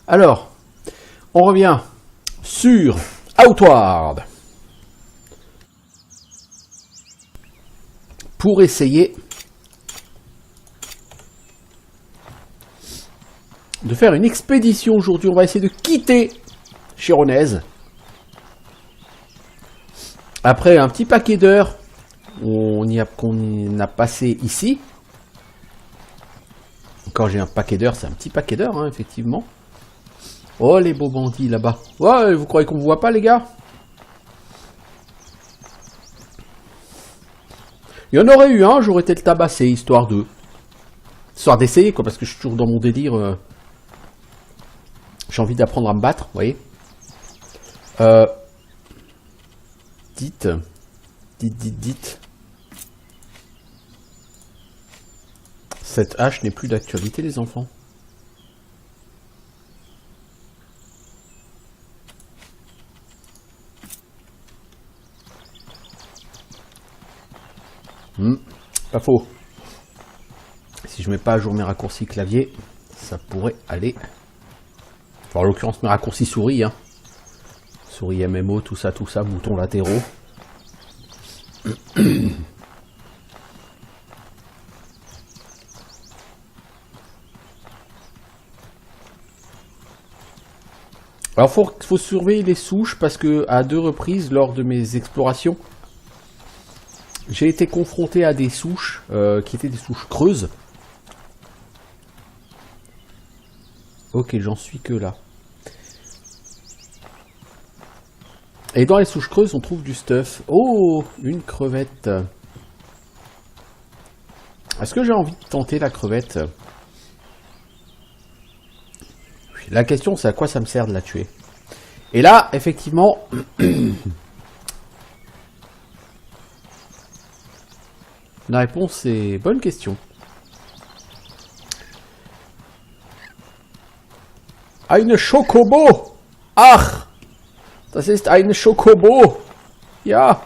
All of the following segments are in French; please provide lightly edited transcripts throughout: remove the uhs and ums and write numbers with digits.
Alors, on revient sur Outward. Pour essayer de faire une expédition aujourd'hui. On va essayer de quitter Chéronèse. Après un petit paquet d'heures qu'on a passé ici. Quand j'ai un paquet d'heures, c'est un petit paquet d'heures, hein, effectivement. Oh, les beaux bandits là-bas. Ouais, vous croyez qu'on ne voit pas, les gars? Il y en aurait eu un, j'aurais été le tabasser, histoire d'essayer, quoi, parce que je suis toujours dans mon délire. J'ai envie d'apprendre à me battre, vous voyez. Dites. Cette hache n'est plus d'actualité, les enfants. Pas faux. Si je mets pas à jour mes raccourcis clavier, ça pourrait aller. Enfin, en l'occurrence, mes raccourcis souris, hein. Souris MMO, tout ça, boutons latéraux. Alors, faut surveiller les souches parce que à 2 reprises, lors de mes explorations, j'ai été confronté à des souches qui étaient des souches creuses. Ok, j'en suis que là. Et dans les souches creuses, on trouve du stuff. Oh, une crevette. Est-ce que j'ai envie de tenter la crevette? La question, c'est à quoi ça me sert de la tuer? Et là, effectivement... La réponse est bonne question. Eine Chocobo! Ach! Das ist eine Chocobo! Ja!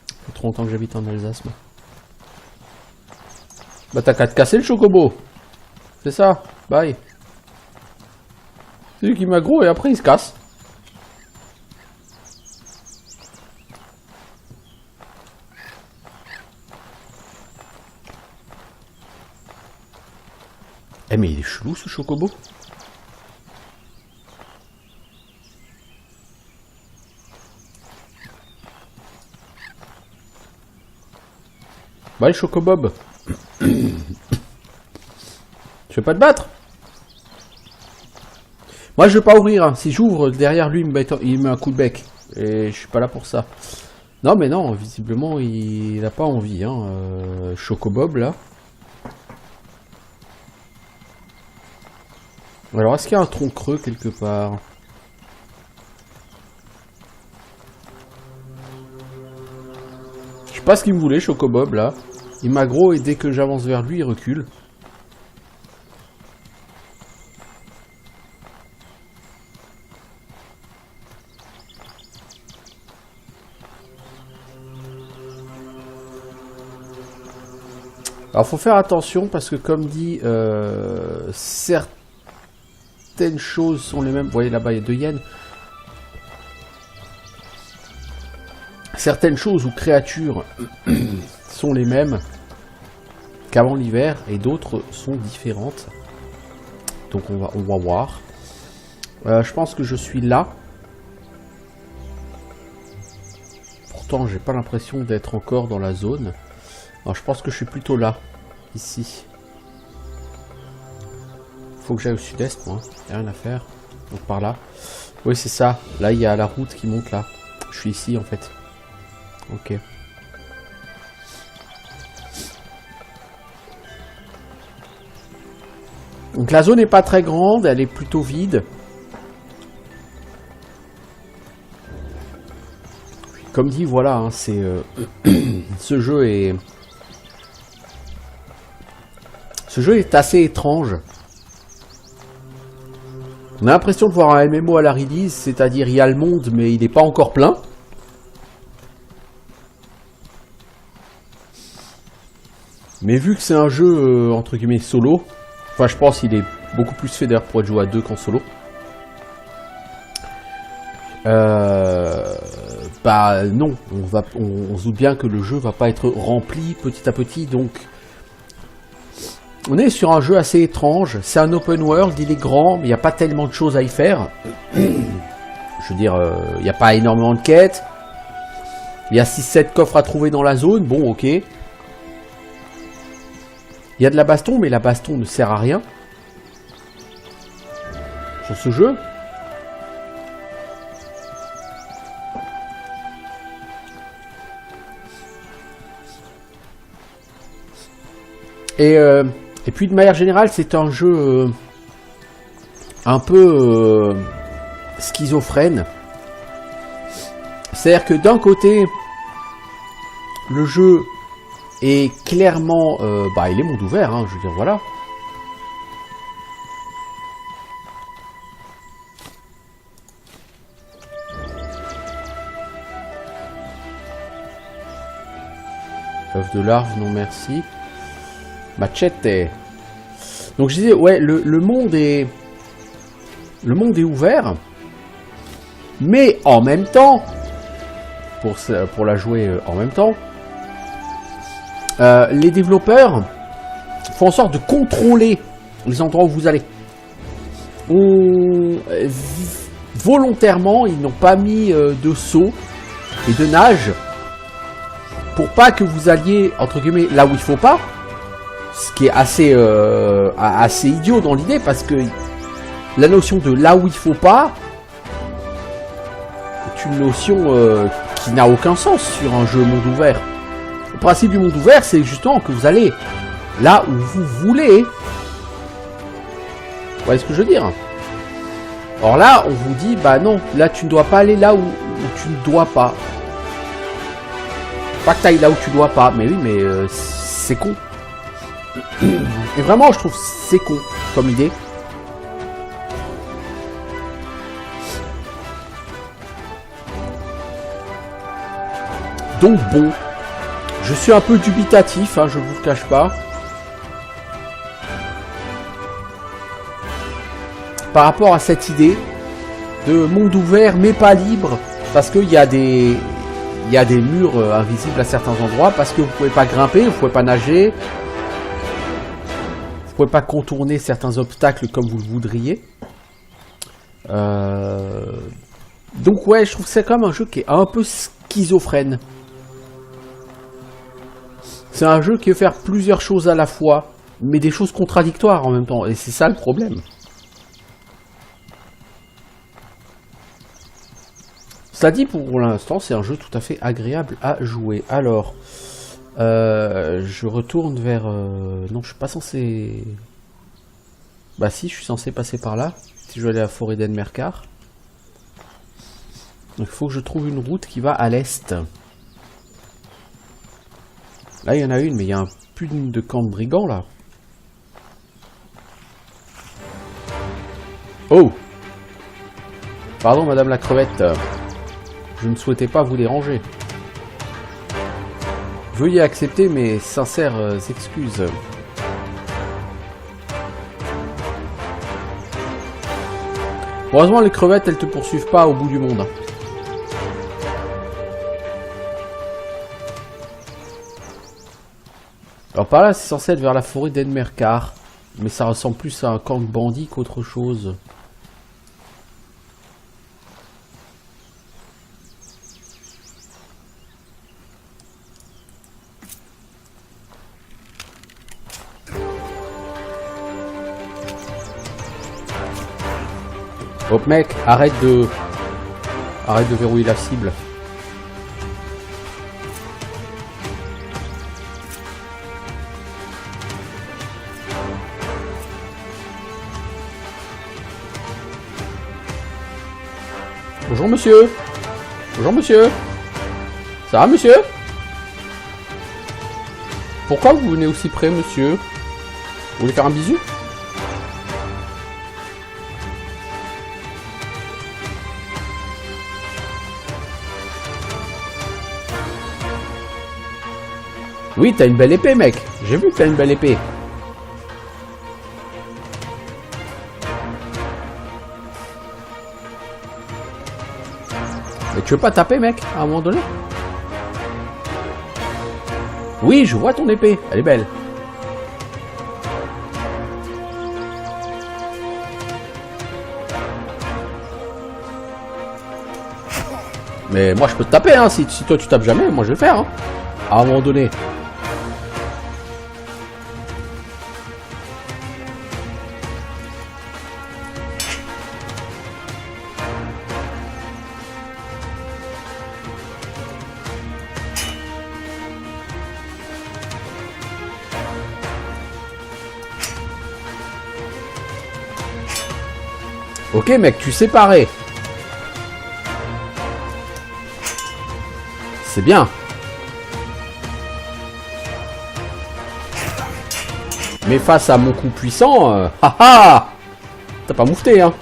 Ça fait trop longtemps que j'habite en Alsace, moi. Bah t'as qu'à te casser le Chocobo! C'est ça, bye! C'est lui qui m'aggro et après il se casse. Eh mais il est chelou ce Chocobo. Bye Chocobob. Tu veux pas te battre? Moi je vais pas ouvrir, hein. Si j'ouvre derrière lui il me met un coup de bec. Et je suis pas là pour ça. Non mais non, visiblement il a pas envie, hein, Chocobob là. Alors, est-ce qu'il y a un tronc creux quelque part? Je sais pas ce qu'il me voulait, Chocobob, là. Il m'aggro et dès que j'avance vers lui, il recule. Alors, faut faire attention parce que, comme dit, certaines choses sont les mêmes. Vous voyez là-bas, il y a 2 hyènes. Certaines choses ou créatures sont les mêmes qu'avant l'hiver et d'autres sont différentes. Donc on va voir. Je pense que je suis là. Pourtant, j'ai pas l'impression d'être encore dans la zone. Alors, je pense que je suis plutôt là, ici. Faut que j'aille au sud-est, moi. Y a rien à faire. Donc par là. Oui, c'est ça. Là, il y a la route qui monte là. Je suis ici, en fait. Ok. Donc la zone n'est pas très grande. Elle est plutôt vide. Comme dit, voilà. Hein, c'est ce jeu est... Ce jeu est assez étrange. On a l'impression de voir un MMO à la release, c'est-à-dire il y a le monde, mais il n'est pas encore plein. Mais vu que c'est un jeu, entre guillemets, solo, Enfin, je pense qu'il est beaucoup plus fait d'ailleurs pour être joué à 2 qu'en solo. Bah non, on se doute bien que le jeu va pas être rempli petit à petit, donc on est sur un jeu assez étrange. C'est un open world, il est grand, mais il n'y a pas tellement de choses à y faire. Je veux dire, il n'y a pas énormément de quêtes. Il y a 6-7 coffres à trouver dans la zone, bon ok. Il y a de la baston, mais la baston ne sert à rien sur ce jeu. Et puis de manière générale, c'est un jeu un peu schizophrène. C'est-à-dire que d'un côté, le jeu est clairement... bah, il est monde ouvert, hein, je veux dire, voilà. œuf de larve, non merci. Machete. Donc je disais, ouais, le monde est ouvert, mais en même temps, pour la jouer en même temps, les développeurs font en sorte de contrôler les endroits où vous allez. Volontairement, ils n'ont pas mis de saut et de nage pour pas que vous alliez, entre guillemets, là où il faut pas. Ce qui est assez idiot dans l'idée, parce que la notion de là où il faut pas est une notion qui n'a aucun sens sur un jeu monde ouvert. Le principe du monde ouvert, c'est justement que vous allez là où vous voulez. Vous voyez ce que je veux dire? Or là, on vous dit, bah non, là tu ne dois pas aller là où tu ne dois pas. Pas que tu ailles là où tu dois pas, mais oui, mais c'est con. Et vraiment, je trouve c'est con comme idée. Donc bon, je suis un peu dubitatif, hein, je vous le cache pas. Par rapport à cette idée de monde ouvert mais pas libre, parce qu'il y a des murs invisibles à certains endroits, parce que vous pouvez pas grimper, vous pouvez pas nager. Vous pouvez pas contourner certains obstacles comme vous le voudriez. Donc ouais, je trouve que c'est quand même un jeu qui est un peu schizophrène. C'est un jeu qui veut faire plusieurs choses à la fois, mais des choses contradictoires en même temps, et c'est ça le problème. Cela dit, pour l'instant, c'est un jeu tout à fait agréable à jouer. Alors... je retourne vers... Non, je suis pas censé... Bah si, je suis censé passer par là. Si je veux aller à la forêt d'Enmerkar. Donc il faut que je trouve une route qui va à l'est. Là, il y en a une, mais il y a un putain de camp de brigands, là. Oh! Pardon, madame la crevette. Je ne souhaitais pas vous déranger. Veuillez accepter mes sincères excuses. Heureusement, les crevettes, elles te poursuivent pas au bout du monde. Alors par là, c'est censé être vers la forêt d'Enmerkar. Mais ça ressemble plus à un camp de bandits qu'autre chose. Hop mec, arrête de verrouiller la cible. Bonjour monsieur. Bonjour monsieur. Ça va monsieur? Pourquoi vous venez aussi près monsieur? Vous voulez faire un bisou? Oui, t'as une belle épée, mec. J'ai vu que t'as une belle épée. Tu veux pas taper, mec, à un moment donné? Oui, je vois ton épée. Elle est belle. Mais moi, je peux te taper, hein. Si toi, tu tapes jamais, moi, je vais le faire, hein. À un moment donné. Ok, mec, tu sais parer. C'est bien. Mais face à mon coup puissant, haha, t'as pas moufté, hein.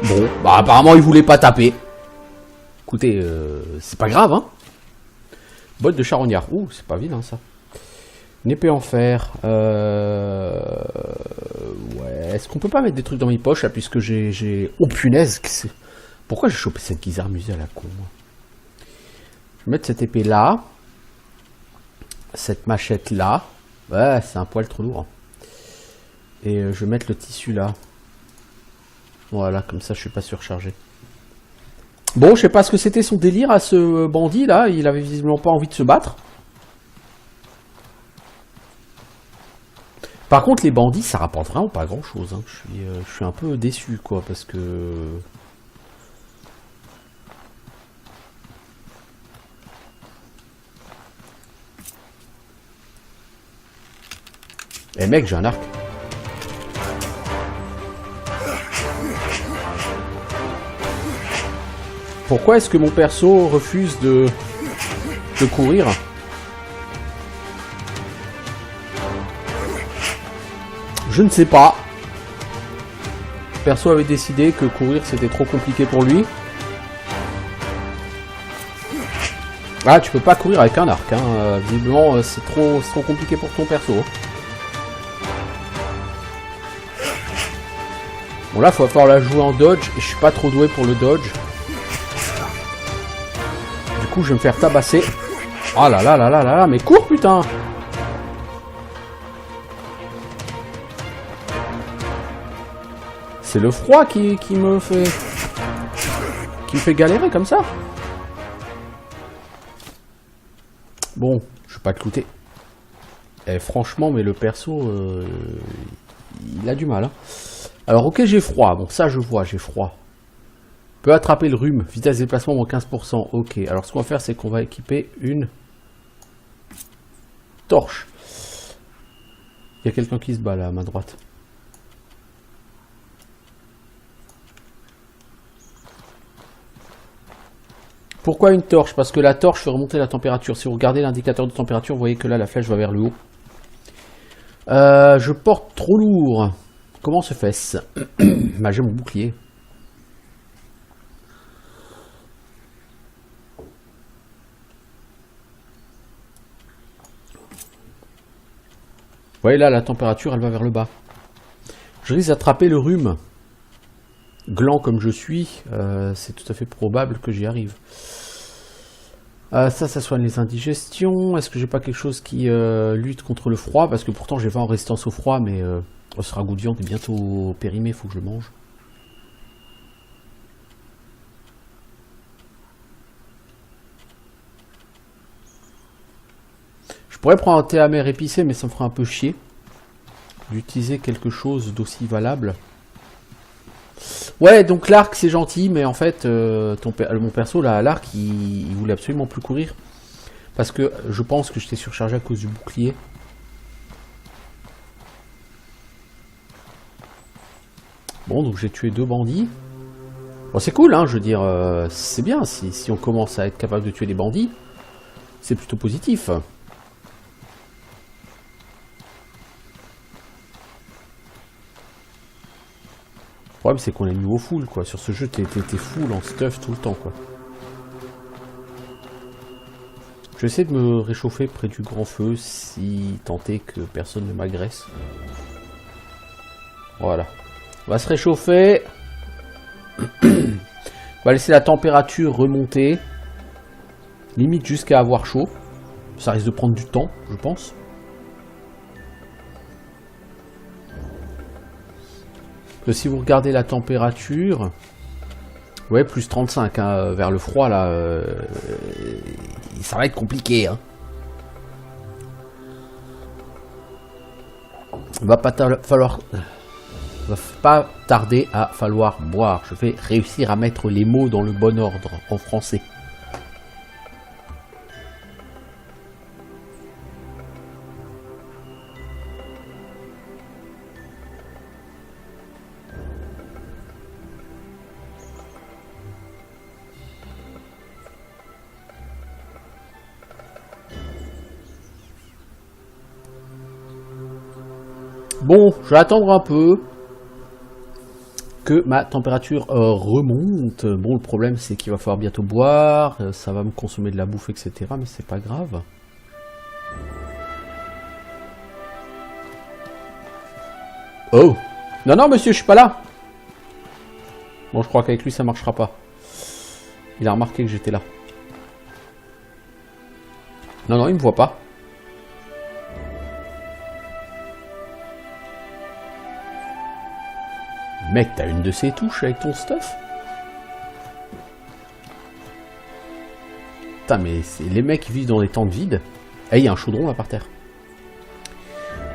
Bon, bah apparemment il voulait pas taper. Écoutez, c'est pas grave, hein. Botte de charognard. Ouh, c'est pas vilain ça. Une épée en fer. Ouais. Est-ce qu'on peut pas mettre des trucs dans mes poches là, puisque j'ai... Oh punaise. Pourquoi j'ai chopé cette guisarde musée à la con, moi? Je vais mettre cette épée là. Cette machette là. Ouais, c'est un poil trop lourd. Et je vais mettre le tissu là. Voilà, comme ça je suis pas surchargé. Bon, je sais pas ce que c'était son délire à ce bandit là. Il avait visiblement pas envie de se battre. Par contre, les bandits, ça rapporte vraiment pas grand chose. Hein. Je suis un peu déçu, quoi, parce que... Eh mec, j'ai un arc. Pourquoi est-ce que mon perso refuse de courir? Je ne sais pas. Le perso avait décidé que courir c'était trop compliqué pour lui. Ah, tu peux pas courir avec un arc, hein. Visiblement c'est trop compliqué pour ton perso. Bon là, il va falloir la jouer en dodge et je suis pas trop doué pour le dodge. Du coup, je vais me faire tabasser. Oh là là là là là là, mais cours putain! C'est le froid qui me fait galérer comme ça. Bon, je vais pas te clouter. Eh, franchement, mais le perso, il a du mal. Hein. Alors, ok, j'ai froid. Bon, ça, je vois, j'ai froid. Peut attraper le rhume. Vitesse de déplacement, moins 15%. Ok, alors ce qu'on va faire, c'est qu'on va équiper une torche. Il y a quelqu'un qui se bat là, à ma droite. Pourquoi une torche? Parce que la torche fait remonter la température. Si vous regardez l'indicateur de température, vous voyez que là, la flèche va vers le haut. Je porte trop lourd. Comment se fait-ce? Bah, j'ai mon bouclier. Vous voyez là, la température, elle va vers le bas. Je risque d'attraper le rhume. Gland comme je suis, c'est tout à fait probable que j'y arrive. Ça soigne les indigestions. Est-ce que j'ai pas quelque chose qui lutte contre le froid? Parce que pourtant j'ai 20 en résistance au froid, mais ce ragoût de viande est bientôt périmé, il faut que je le mange. Je pourrais prendre un thé amer épicé, mais ça me ferait un peu chier d'utiliser quelque chose d'aussi valable. Ouais, donc l'arc c'est gentil, mais en fait, mon perso là, l'arc, il voulait absolument plus courir. Parce que je pense que j'étais surchargé à cause du bouclier. Bon, donc j'ai tué 2 bandits. Bon, c'est cool, hein, je veux dire, c'est bien si on commence à être capable de tuer des bandits. C'est plutôt positif. problème, c'est qu'on est mis au full, quoi. Sur ce jeu, t'es full en stuff tout le temps, quoi. Je vais essayer de me réchauffer près du grand feu, si tant est que personne ne m'agresse. Voilà. On va se réchauffer. On va laisser la température remonter. Limite jusqu'à avoir chaud. Ça risque de prendre du temps, je pense. Si vous regardez la température, ouais, plus 35 hein, vers le froid là, ça va être compliqué. Hein. Va pas tarder à falloir boire. Je vais réussir à mettre les mots dans le bon ordre en français. Bon, je vais attendre un peu que ma température remonte. Bon, le problème, c'est qu'il va falloir bientôt boire. Ça va me consommer de la bouffe, etc. Mais c'est pas grave. Oh! Non, non, monsieur, je suis pas là. Bon, je crois qu'avec lui, ça marchera pas. Il a remarqué que j'étais là. Non, non, il me voit pas. Mec, t'as une de ces touches avec ton stuff? Putain, mais les mecs qui vivent dans des tentes vides. Eh, il y a un chaudron là par terre.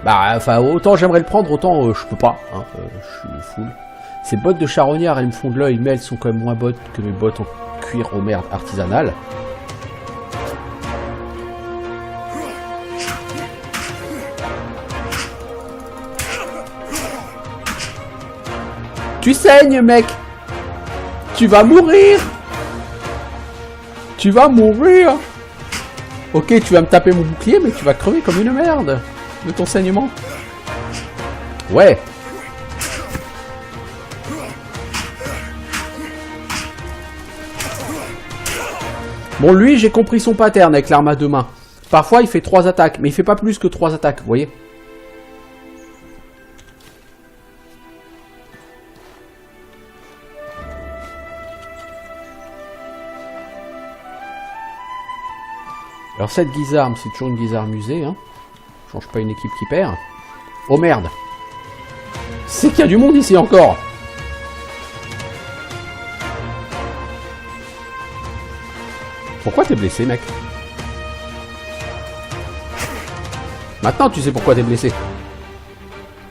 Bah, enfin, autant j'aimerais le prendre, autant je peux pas. Hein, je suis full. Ces bottes de charognard, elles me font de l'œil, mais elles sont quand même moins bonnes que mes bottes en cuir aux merdes artisanales. Tu saignes, mec. Tu vas mourir. Tu vas mourir. Ok, tu vas me taper mon bouclier, mais tu vas crever comme une merde de ton saignement. Ouais. Bon, lui, j'ai compris son pattern avec l'arme à deux mains. Parfois, il fait 3 attaques, mais il fait pas plus que 3 attaques, vous voyez. Alors cette guisarme, c'est toujours une guisarme usée, hein. Change pas une équipe qui perd. Oh merde. C'est qu'il y a du monde ici encore. Pourquoi t'es blessé, mec? Maintenant tu sais pourquoi t'es blessé.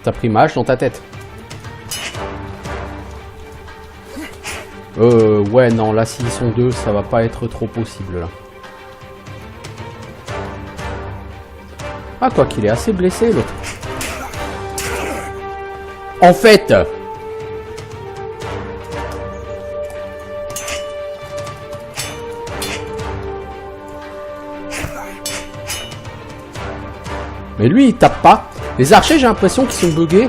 T'as pris mage dans ta tête. Ouais, non, là s'ils sont deux, ça va pas être trop possible, là. Ah, quoi qu'il est assez blessé, l'autre. En fait... Mais lui, il tape pas. Les archers, j'ai l'impression qu'ils sont buggés.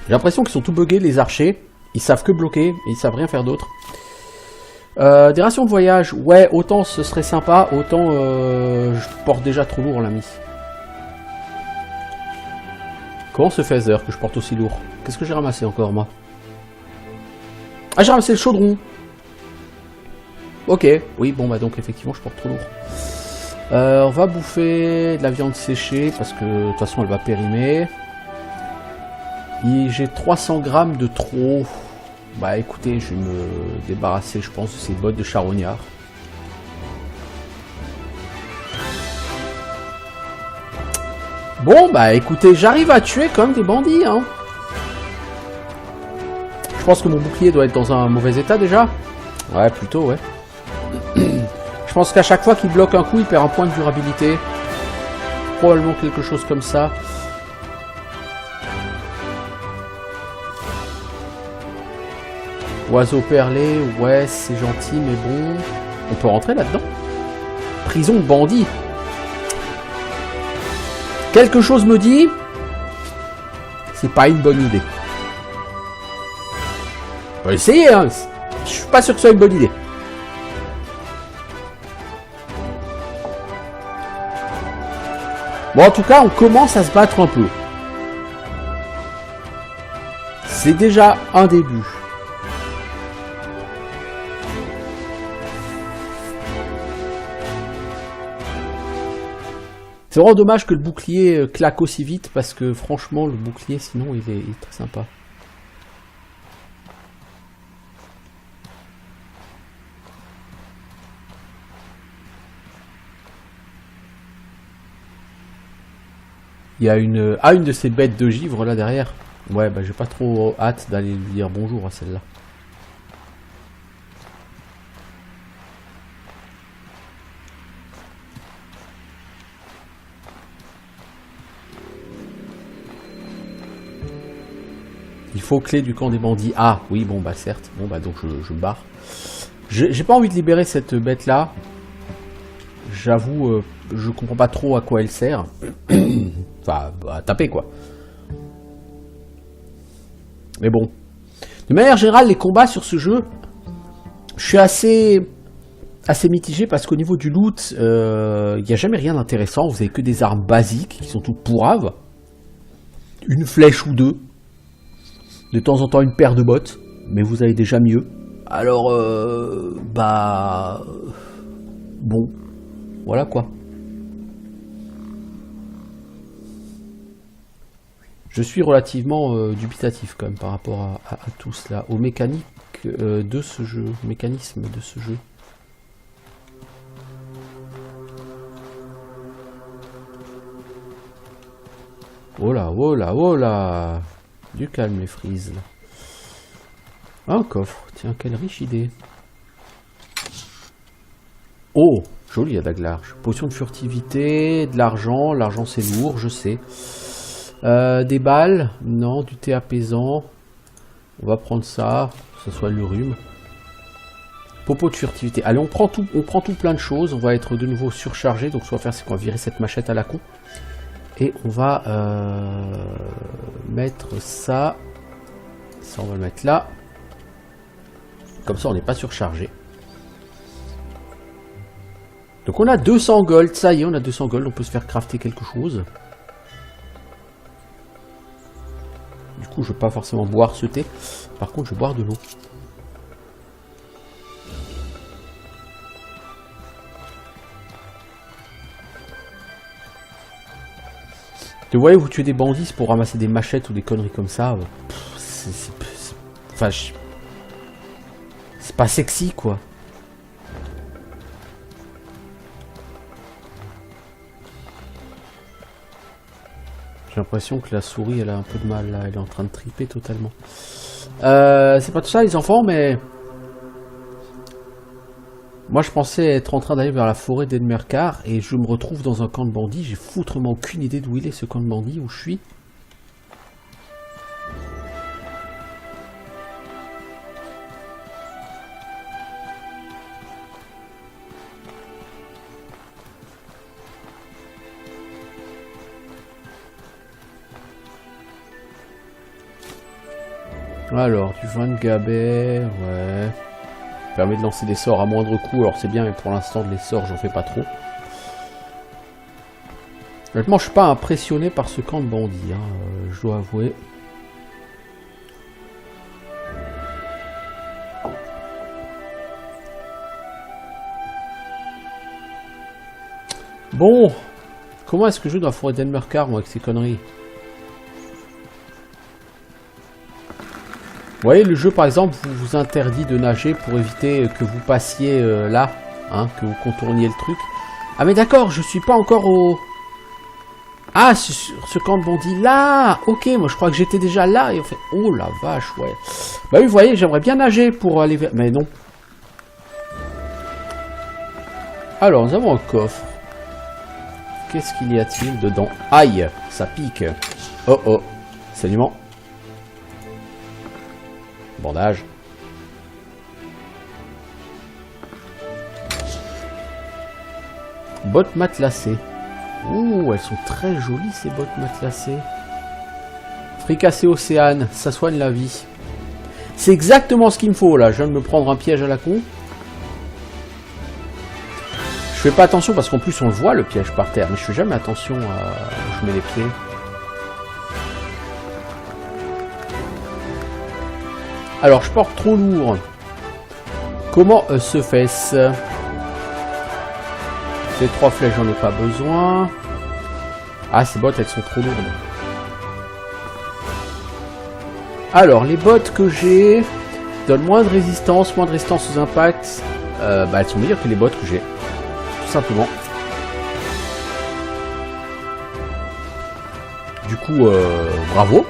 J'ai l'impression qu'ils sont tout buggés, les archers. Ils savent que bloquer, et ils savent rien faire d'autre. Des rations de voyage, ouais, autant ce serait sympa, autant je porte déjà trop lourd l'ami. Comment se fait heure que je porte aussi lourd? Qu'est-ce que j'ai ramassé encore, moi? Ah, j'ai ramassé le chaudron. Ok, oui, bon, bah donc effectivement, je porte trop lourd. On va bouffer de la viande séchée, parce que de toute façon, elle va périmer. J'ai 300 grammes de trop. Bah écoutez, je vais me débarrasser, je pense, de ces bottes de charognard. Bon, bah écoutez, j'arrive à tuer quand même des bandits, hein. Je pense que mon bouclier doit être dans un mauvais état déjà. Ouais, plutôt, ouais. Je pense qu'à chaque fois qu'il bloque un coup, il perd un point de durabilité. Probablement quelque chose comme ça. Oiseau perlé, ouais, c'est gentil, mais bon... On peut rentrer là-dedans? Prison de bandits. Quelque chose me dit... C'est pas une bonne idée. On va essayer, hein. Je suis pas sûr que ce soit une bonne idée. Bon, en tout cas, on commence à se battre un peu. C'est déjà un début. C'est vraiment dommage que le bouclier claque aussi vite parce que franchement, le bouclier, sinon, il est très sympa. Il y a une de ces bêtes de givre là derrière. Ouais, bah j'ai pas trop hâte d'aller lui dire bonjour à celle-là. Il faut clé du camp des bandits. Ah, oui, bon, bah certes. Bon, bah donc je me barre. J'ai pas envie de libérer cette bête là. J'avoue, je comprends pas trop à quoi elle sert. Enfin, à taper quoi. Mais bon. De manière générale, les combats sur ce jeu, je suis assez mitigé parce qu'au niveau du loot, il n'y a jamais rien d'intéressant. Vous avez que des armes basiques qui sont toutes pourraves. Une flèche ou deux. De temps en temps une paire de bottes. Mais vous avez déjà mieux. Alors, bah... Bon. Voilà quoi. Je suis relativement dubitatif quand même par rapport à tout cela, aux mécaniques de ce jeu, aux mécanismes de ce jeu. Oh là, oh là, oh là. Du calme les frises là. Ah, un coffre, tiens, quelle riche idée. Oh, joli la dague large. Potion de furtivité, de l'argent, l'argent c'est lourd, je sais. Des balles, non, du thé apaisant. On va prendre ça, que ce soit le rhume. Popo de furtivité. Allez, on prend tout plein de choses. On va être de nouveau surchargé. Donc ce qu'on va faire, c'est qu'on va virer cette machette à la con. Et on va mettre ça. Ça, on va le mettre là. Comme ça, on n'est pas surchargé. Donc on a 200 gold. Ça y est, on a 200 gold. On peut se faire crafter quelque chose. Du coup, je ne vais pas forcément boire ce thé. Par contre, je vais boire de l'eau. Tu voyez, vous tuez des bandits pour ramasser des machettes ou des conneries comme ça. Enfin, c'est pas sexy, quoi. J'ai l'impression que la souris, elle a un peu de mal, là. Elle est en train de triper totalement. C'est pas tout ça, les enfants, mais... Moi, je pensais être en train d'aller vers la forêt d'Edmerkar, et je me retrouve dans un camp de bandits. J'ai foutrement aucune idée d'où il est, ce camp de bandits, où je suis. Alors, du vin de Gabet, ouais. Permet de lancer des sorts à moindre coût, alors c'est bien, mais pour l'instant, les sorts, j'en fais pas trop. Honnêtement, je suis pas impressionné par ce camp de bandits, hein, je dois avouer. Bon, comment est-ce que je joue dans la forêt d'Edmerkar, moi, avec ces conneries? Vous voyez, le jeu, par exemple, vous interdit de nager pour éviter que vous passiez là, hein, que vous contourniez le truc. Ah, mais d'accord, je suis pas encore au... Ah, sur ce camp de bandits là. Ok, moi je crois que j'étais déjà là. Et on fait... Oh la vache, ouais. Bah oui, vous voyez, j'aimerais bien nager pour aller vers... Mais non. Alors, nous avons un coffre. Qu'est-ce qu'il y a-t-il dedans? Aïe, ça pique. Oh oh, saignement. Bandage. Bottes matelassées. Ouh, elles sont très jolies ces bottes matelassées. Fricassé Océane, ça soigne la vie. C'est exactement ce qu'il me faut là. Je viens de me prendre un piège à la con. Je fais pas attention parce qu'en plus on le voit le piège par terre, mais je fais jamais attention à où je mets les pieds. Alors je porte trop lourd. Comment se fait-ce? Ces 3 flèches j'en ai pas besoin. Ah, ces bottes elles sont trop lourdes. Alors les bottes que j'ai donnent moins de résistance aux impacts. Elles sont meilleures que les bottes que j'ai. Tout simplement. Du coup, bravo.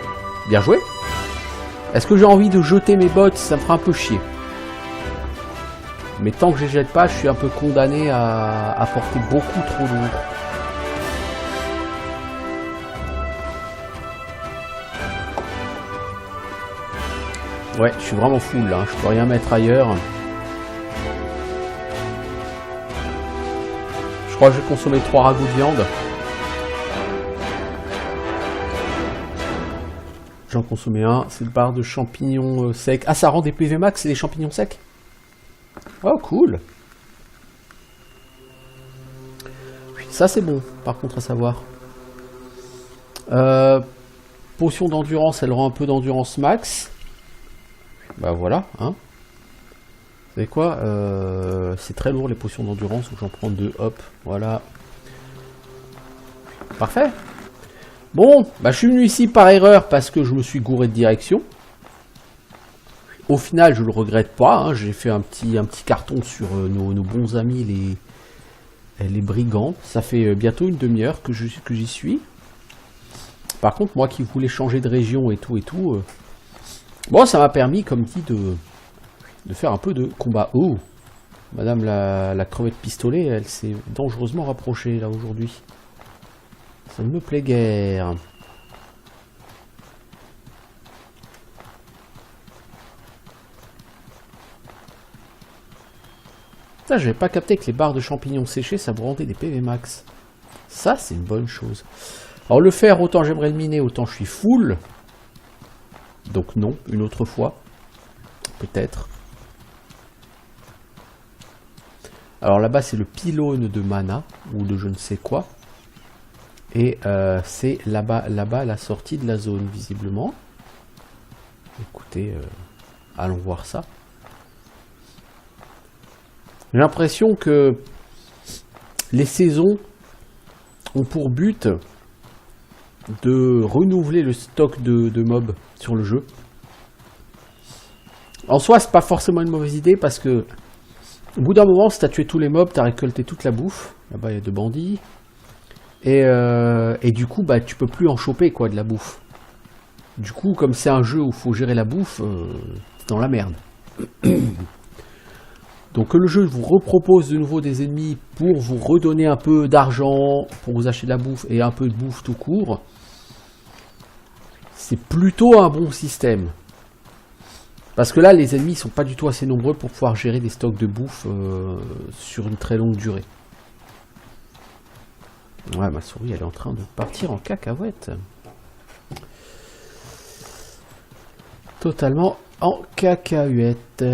Bien joué. Est-ce que j'ai envie de jeter mes bottes? Ça me fera un peu chier. Mais tant que je les jette pas, je suis un peu condamné à porter beaucoup trop lourd. Ouais, je suis vraiment full là, je peux rien mettre ailleurs. Je crois que j'ai consommé 3 ragoûts de viande. J'en consommais un, c'est le bar de champignons secs. Ah, ça rend des PV max, c'est des champignons secs? Oh, cool. Ça, c'est bon, par contre, à savoir. Potion d'endurance, elle rend un peu d'endurance max. Bah voilà, hein. Vous savez quoi, c'est très lourd les potions d'endurance, donc j'en prends 2, hop, voilà. Parfait. Bon, bah je suis venu ici par erreur parce que je me suis gouré de direction. Au final, je le regrette pas, hein. J'ai fait un petit carton sur nos bons amis les brigands. Ça fait bientôt une demi-heure que j'y suis. Par contre, moi qui voulais changer de région et tout, bon, ça m'a permis, comme dit, de faire un peu de combat. Oh, madame la crevette pistolet, elle s'est dangereusement rapprochée, là, aujourd'hui. Ça ne me plaît guère. Putain, j'avais pas capté que les barres de champignons séchés, ça me rendait des PV max. Ça, c'est une bonne chose. Alors, le fer, autant j'aimerais le miner, autant je suis full. Donc non, une autre fois. Peut-être. Alors là-bas, c'est le pylône de mana, ou de je ne sais quoi. Et c'est là-bas, la sortie de la zone, visiblement. Écoutez, allons voir ça. J'ai l'impression que les saisons ont pour but de renouveler le stock de mobs sur le jeu. En soi, c'est pas forcément une mauvaise idée parce que au bout d'un moment, si t'as tué tous les mobs, t'as récolté toute la bouffe. Là-bas, il y a 2 bandits. Et du coup, bah, tu peux plus en choper, quoi, de la bouffe. Du coup, comme c'est un jeu où il faut gérer la bouffe, c'est dans la merde. Donc le jeu vous repropose de nouveau des ennemis pour vous redonner un peu d'argent, pour vous acheter de la bouffe et un peu de bouffe tout court. C'est plutôt un bon système. Parce que là, les ennemis sont pas du tout assez nombreux pour pouvoir gérer des stocks de bouffe sur une très longue durée. Ouais, ma souris, elle est en train de partir en cacahuète. Totalement en cacahuète.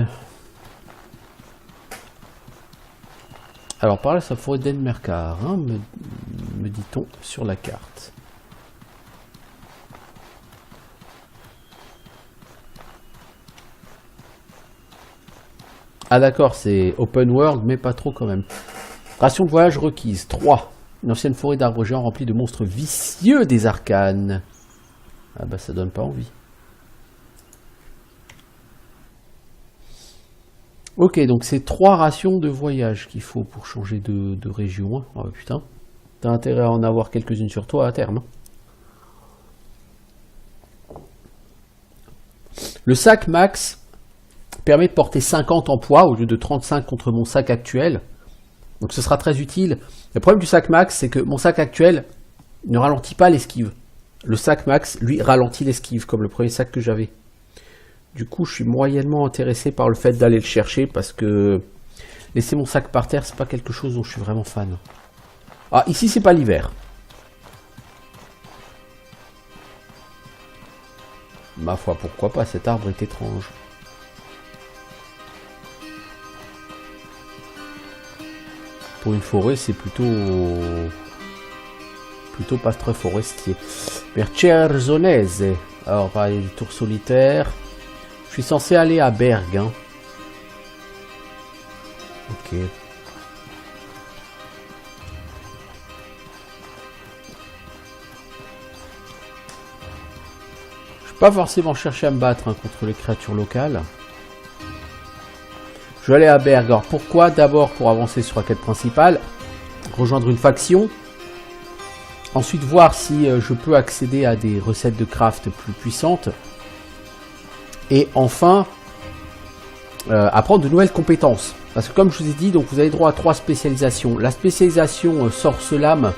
Alors par là, ça forêt d'Enmerkar, hein, me dit-on sur la carte. Ah d'accord, c'est open world, mais pas trop quand même. Ration de voyage requise, 3. Une ancienne forêt d'arbres géants remplie de monstres vicieux des arcanes. Ah bah ça donne pas envie. Ok, donc c'est 3 rations de voyage qu'il faut pour changer de région. Oh putain, t'as intérêt à en avoir quelques-unes sur toi à terme. Le sac max permet de porter 50 en poids au lieu de 35 contre mon sac actuel. Donc ce sera très utile. Le problème du sac max, c'est que mon sac actuel ne ralentit pas l'esquive. Le sac max, lui, ralentit l'esquive, comme le premier sac que j'avais. Du coup, je suis moyennement intéressé par le fait d'aller le chercher, parce que laisser mon sac par terre, c'est pas quelque chose dont je suis vraiment fan. Ah, ici, c'est pas l'hiver. Ma foi, pourquoi pas, cet arbre est étrange. Pour une forêt, c'est plutôt pas très forestier. Mercerzonese. Alors, pareil, du tour solitaire. Je suis censé aller à Berg. Hein. Ok. Pas forcément chercher à me battre hein, contre les créatures locales. Je vais aller à Berg. Alors pourquoi? D'abord pour avancer sur la quête principale, rejoindre une faction, ensuite voir si je peux accéder à des recettes de craft plus puissantes, et enfin apprendre de nouvelles compétences. Parce que comme je vous ai dit, donc vous avez droit à 3 spécialisations. La spécialisation sorcelame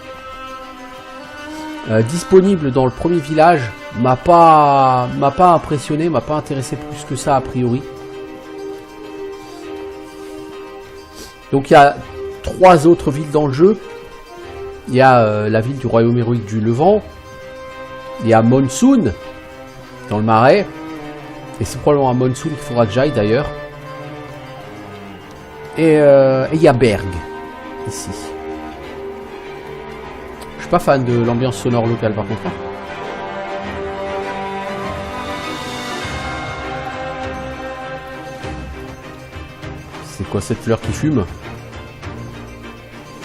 disponible dans le premier village m'a pas impressionné, m'a pas intéressé plus que ça a priori. Donc il y a 3 autres villes dans le jeu. Il y a la ville du royaume héroïque du Levant. Il y a Monsoon dans le Marais. Et c'est probablement à Monsoon qu'il faudra que j'aille d'ailleurs. Et il y a Berg ici. Je suis pas fan de l'ambiance sonore locale par contre. C'est quoi cette fleur qui fume?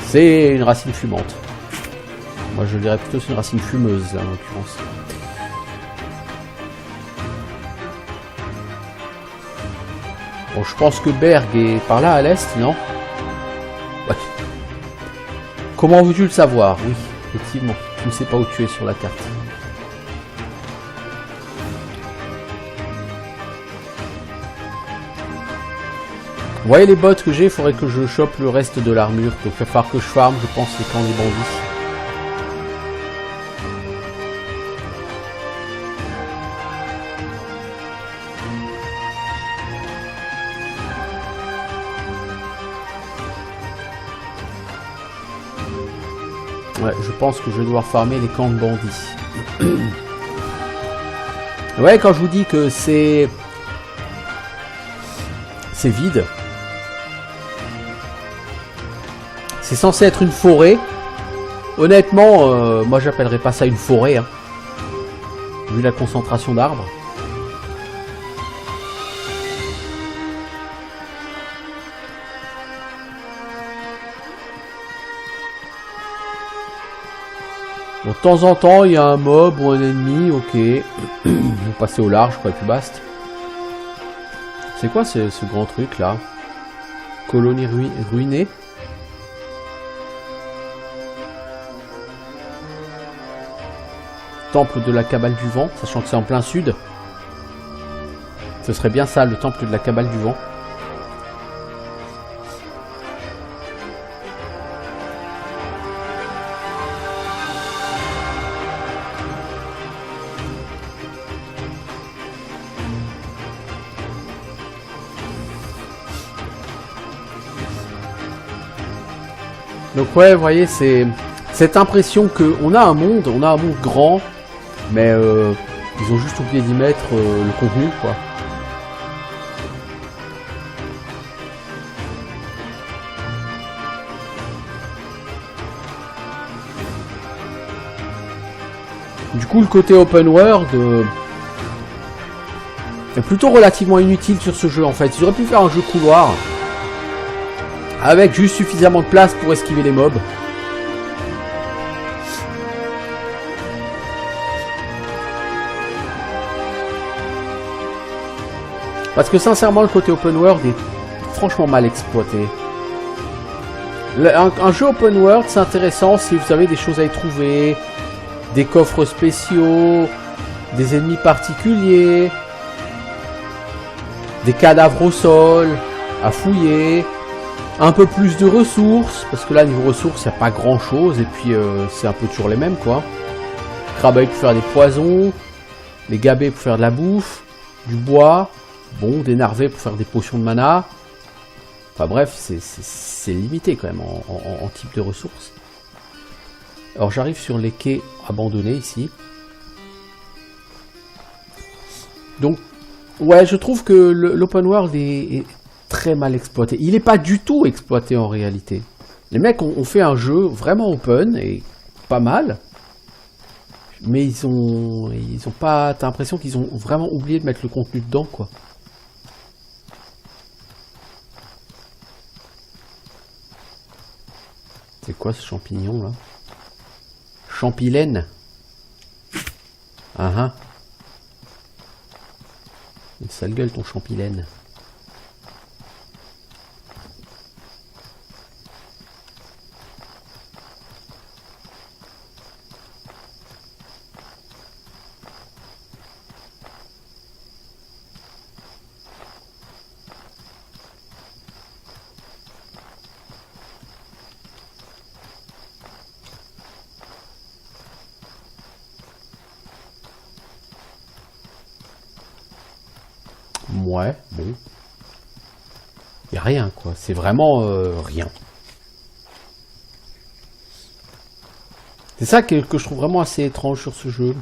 C'est une racine fumante. Moi je dirais plutôt c'est une racine fumeuse en l'occurrence. Bon, je pense que Berg est par là à l'est, non? Ouais. Comment veux-tu le savoir? Oui, effectivement. Tu ne sais pas où tu es sur la carte. Vous voyez les bottes que j'ai, il faudrait que je chope le reste de l'armure. Donc il va falloir que je farme, je pense, les camps des bandits. Ouais, je pense que je vais devoir farmer les camps de bandits. Ouais, quand je vous dis que c'est vide. C'est censé être une forêt. Honnêtement, moi j'appellerais pas ça une forêt. Hein, vu la concentration d'arbres. Bon, de temps en temps, il y a un mob ou un ennemi, ok. Vous passez au large, quoi, et puis basta. C'est quoi ce grand truc là? Colonie ruinée. Temple de la Cabale du Vent, sachant que c'est en plein sud. Ce serait bien ça, le temple de la Cabale du Vent. Donc ouais, vous voyez, c'est cette impression que on a un monde grand, mais ils ont juste oublié d'y mettre le contenu, quoi. Du coup, le côté open world est plutôt relativement inutile sur ce jeu, en fait. Ils auraient pu faire un jeu couloir avec juste suffisamment de place pour esquiver les mobs. Parce que sincèrement, le côté open world est franchement mal exploité. Un jeu open world, c'est intéressant si vous avez des choses à y trouver, des coffres spéciaux, des ennemis particuliers, des cadavres au sol à fouiller. Un peu plus de ressources, parce que là niveau ressources il n'y a pas grand chose, et puis c'est un peu toujours les mêmes quoi. Crabe pour faire des poisons, les gabés pour faire de la bouffe, du bois, bon, des narvés pour faire des potions de mana. Enfin bref, c'est limité quand même en type de ressources. Alors j'arrive sur les quais abandonnés ici. Donc, ouais, je trouve que l'open world est très mal exploité. Il n'est pas du tout exploité en réalité. Les mecs ont fait un jeu vraiment open et pas mal. Mais ils ont pas... T'as l'impression qu'ils ont vraiment oublié de mettre le contenu dedans, quoi. C'est quoi ce champignon, là? Champilène. Ah ah. Une sale gueule, ton champilène. Ouais, bon. Il n'y a rien, quoi. C'est vraiment rien. C'est ça que je trouve vraiment assez étrange sur ce jeu.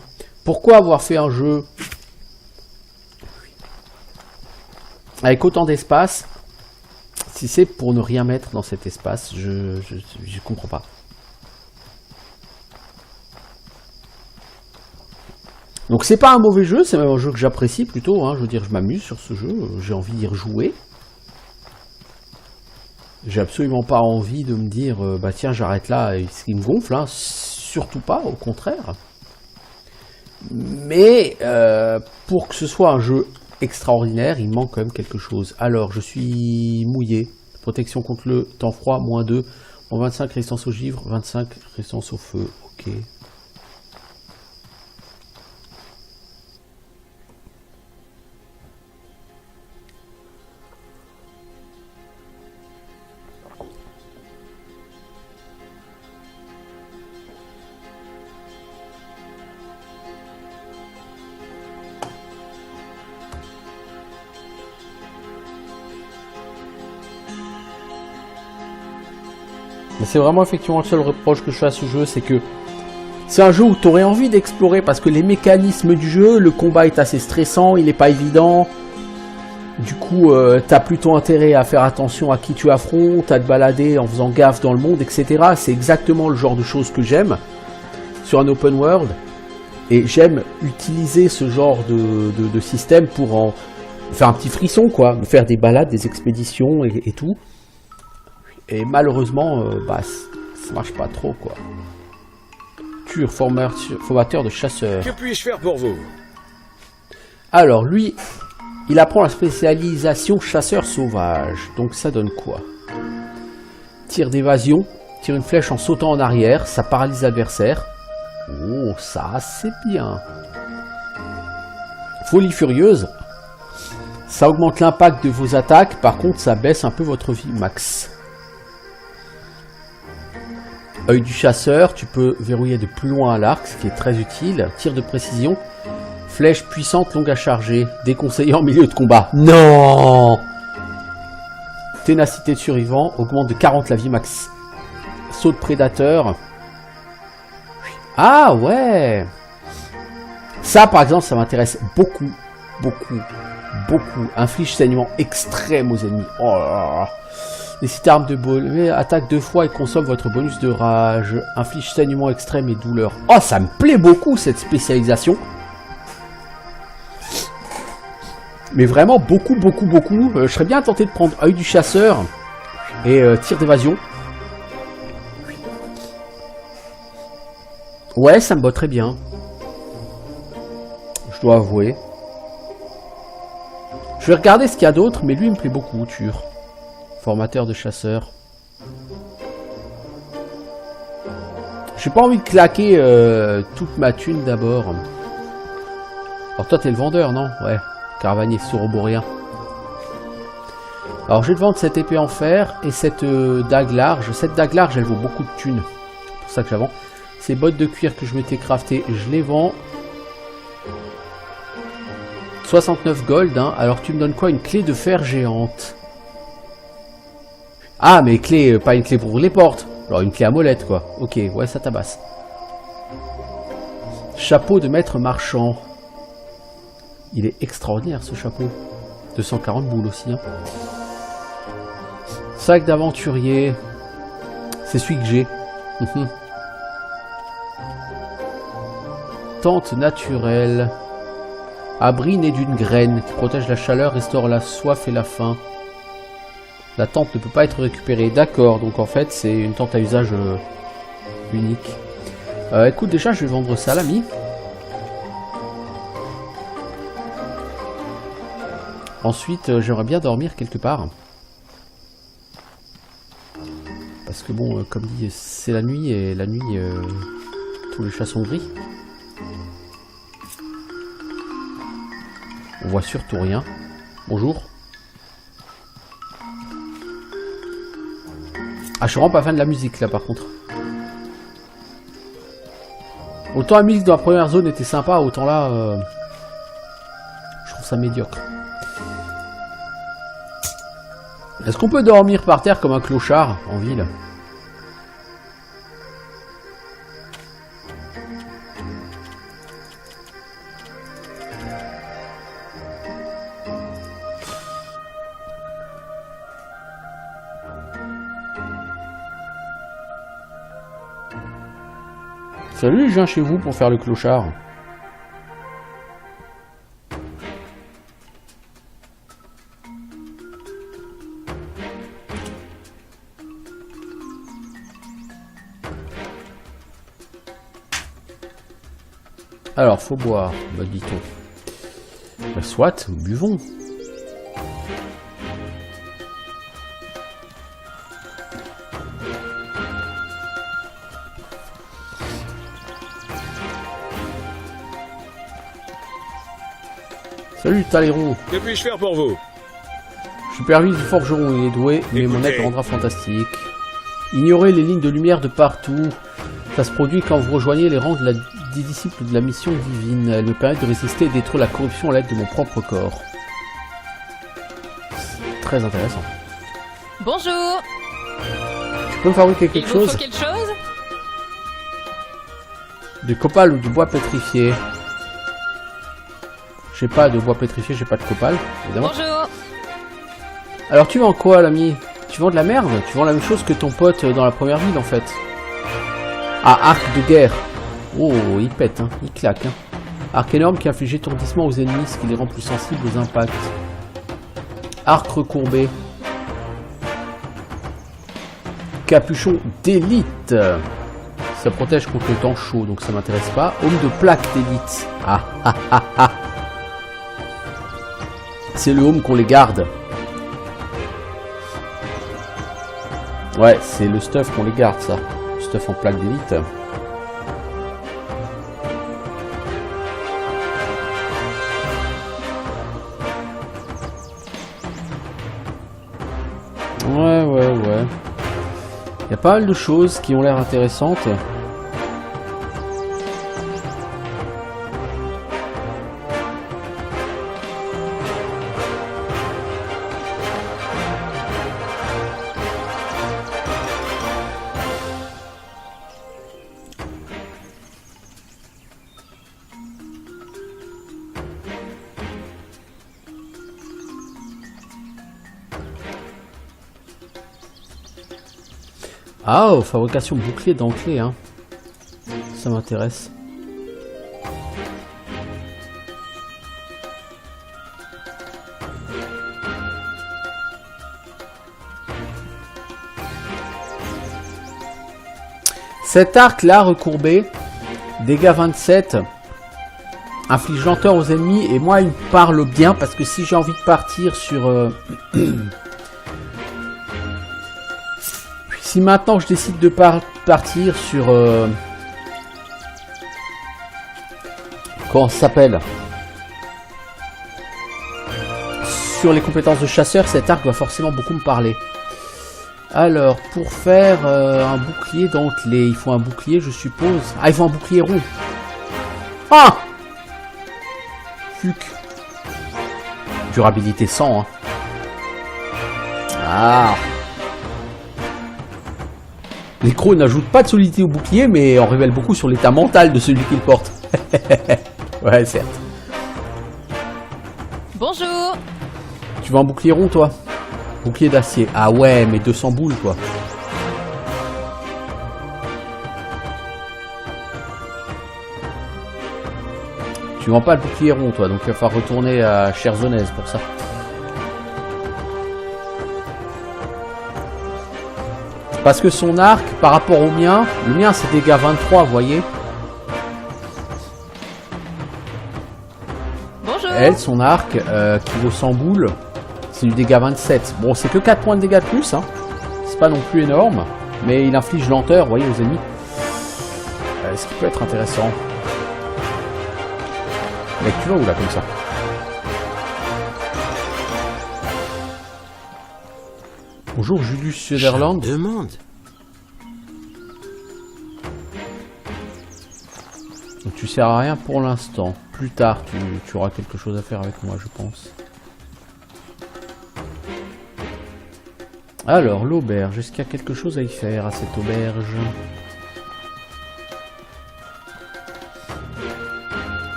Pourquoi avoir fait un jeu avec autant d'espace si c'est pour ne rien mettre dans cet espace? Je comprends pas. Donc c'est pas un mauvais jeu, c'est même un jeu que j'apprécie plutôt, hein. Je veux dire, je m'amuse sur ce jeu, j'ai envie d'y rejouer. J'ai absolument pas envie de me dire, bah tiens, j'arrête là, et ce qui me gonfle, hein. Surtout pas, au contraire. Mais pour que ce soit un jeu extraordinaire, il manque quand même quelque chose. Alors, je suis mouillé, protection contre le temps froid, -2, en 25 résistance au givre, 25 résistance au feu, ok. Mais c'est vraiment effectivement le seul reproche que je fais à ce jeu, c'est que c'est un jeu où tu aurais envie d'explorer parce que les mécanismes du jeu, le combat est assez stressant, il n'est pas évident. Du coup, tu as plutôt intérêt à faire attention à qui tu affrontes, à te balader en faisant gaffe dans le monde, etc. C'est exactement le genre de choses que j'aime sur un open world. Et j'aime utiliser ce genre de système pour en faire un petit frisson, quoi. Faire des balades, des expéditions et tout. Et malheureusement, bah, ça marche pas trop, quoi. Formateur de chasseurs. Que puis-je faire pour vous? Alors, lui, il apprend la spécialisation chasseur sauvage. Donc, ça donne quoi? Tir d'évasion. Tire une flèche en sautant en arrière. Ça paralyse l'adversaire. Oh, ça, c'est bien. Folie furieuse. Ça augmente l'impact de vos attaques. Par contre, ça baisse un peu votre vie max. Œil du chasseur, tu peux verrouiller de plus loin à l'arc, ce qui est très utile. Tir de précision, flèche puissante longue à charger, déconseillé en milieu de combat. Non! Ténacité de survivant, augmente de 40 la vie max. Saut de prédateur. Ah ouais! Ça par exemple, ça m'intéresse beaucoup, beaucoup, beaucoup. Inflige saignement extrême aux ennemis. Oh là là. Nécessite arme de bol, attaque 2 fois et consomme votre bonus de rage. Inflige saignement extrême et douleur. Oh, ça me plaît beaucoup cette spécialisation. Mais vraiment beaucoup, beaucoup, beaucoup. Je serais bien tenté de prendre œil du chasseur et tir d'évasion. Ouais, ça me botterait bien. Je dois avouer. Je vais regarder ce qu'il y a d'autre, mais lui il me plaît beaucoup, Tur. Formateur de chasseurs. J'ai pas envie de claquer toute ma thune d'abord. Alors toi t'es le vendeur, non? Ouais. Caravanier sauroborien. Alors je vais te vendre cette épée en fer et cette dague large. Cette dague large elle vaut beaucoup de thunes. C'est pour ça que je la vends. Ces bottes de cuir que je m'étais craftées, je les vends. 69 gold, hein. Alors tu me donnes quoi? Une clé de fer géante. Ah, mais clé, pas une clé pour ouvrir les portes. Alors une clé à molette, quoi. Ok, ouais, ça tabasse. Chapeau de maître marchand. Il est extraordinaire ce chapeau. 240 boules aussi. Hein. Sac d'aventurier. C'est celui que j'ai. Tente naturelle. Abri né d'une graine qui protège la chaleur, restaure la soif et la faim. La tente ne peut pas être récupérée. D'accord, donc en fait c'est une tente à usage unique. Écoute, déjà je vais vendre ça à l'ami. Ensuite, j'aimerais bien dormir quelque part. Parce que bon, comme dit, c'est la nuit et la nuit, tous les chats sont gris. On voit surtout rien. Bonjour. Ah, je suis vraiment pas fan de la musique là par contre. Autant la musique dans la première zone était sympa, autant là, je trouve ça médiocre. Est-ce qu'on peut dormir par terre comme un clochard en ville? Salut, je viens chez vous pour faire le clochard. Alors, faut boire, bah dit-on. Bah, soit, buvons. Salut Taléron. Que puis-je faire pour vous? Supervise du forgeron, il est doué, mais mon aide le rendra fantastique. Ignorez les lignes de lumière de partout. Ça se produit quand vous rejoignez les rangs des disciples de la mission divine. Elle me permet de résister et détruire la corruption à l'aide de mon propre corps. C'est très intéressant. Bonjour. Tu peux me fabriquer quelque Il vous chose? faut quelque chose? Du copal ou du bois pétrifié? J'ai pas de bois pétrifié, j'ai pas de copal, évidemment. Bonjour. Alors tu vends quoi, l'ami? Tu vends de la merde? Tu vends la même chose que ton pote dans la première ville, en fait. Ah, arc de guerre. Oh, il pète, hein. Il claque. Hein. Arc énorme qui inflige étourdissement aux ennemis, ce qui les rend plus sensibles aux impacts. Arc recourbé. Capuchon d'élite. Ça protège contre le temps chaud, donc ça m'intéresse pas. Homme de plaque d'élite. Ah, ah, ah, ah. C'est le home qu'on les garde. Ouais, c'est le stuff qu'on les garde, ça. Stuff en plaque d'élite. Ouais. Il y a pas mal de choses qui ont l'air intéressantes. Ah, oh, fabrication bouclier dentelé, hein. Ça m'intéresse. Cet arc-là, recourbé, dégâts 27, inflige lenteur aux ennemis, et moi, il me parle bien, parce que si j'ai envie de partir sur... Si maintenant je décide de partir sur... comment ça s'appelle? Sur les compétences de chasseur, cet arc va forcément beaucoup me parler. Alors, pour faire un bouclier dentelé, il faut un bouclier, je suppose. Ah, il faut un bouclier rond. Ah! Fuck. Durabilité 100, hein. Ah! Les crocs n'ajoutent pas de solidité au bouclier, mais en révèlent beaucoup sur l'état mental de celui qui le porte. Ouais, certes. Bonjour. Tu veux un bouclier rond, toi? Bouclier d'acier. Ah ouais, mais 200 boules, quoi. Tu vends pas le bouclier rond, toi, donc il va falloir retourner à Chersonèse pour ça. Parce que son arc, par rapport au mien, le mien c'est dégâts 23, vous voyez. Bonjour. Elle, son arc, qui vaut 100 boules, c'est du dégât 27. Bon, c'est que 4 points de dégâts de plus, hein. C'est pas non plus énorme, mais il inflige lenteur, vous voyez, aux ennemis. Ce qui peut être intéressant. Mec, tu vas où là, comme ça? Bonjour, Julius Sutherland. Demande. Donc, tu sers à rien pour l'instant. Plus tard, tu auras quelque chose à faire avec moi, je pense. Alors, l'auberge. Est-ce qu'il y a quelque chose à y faire à cette auberge?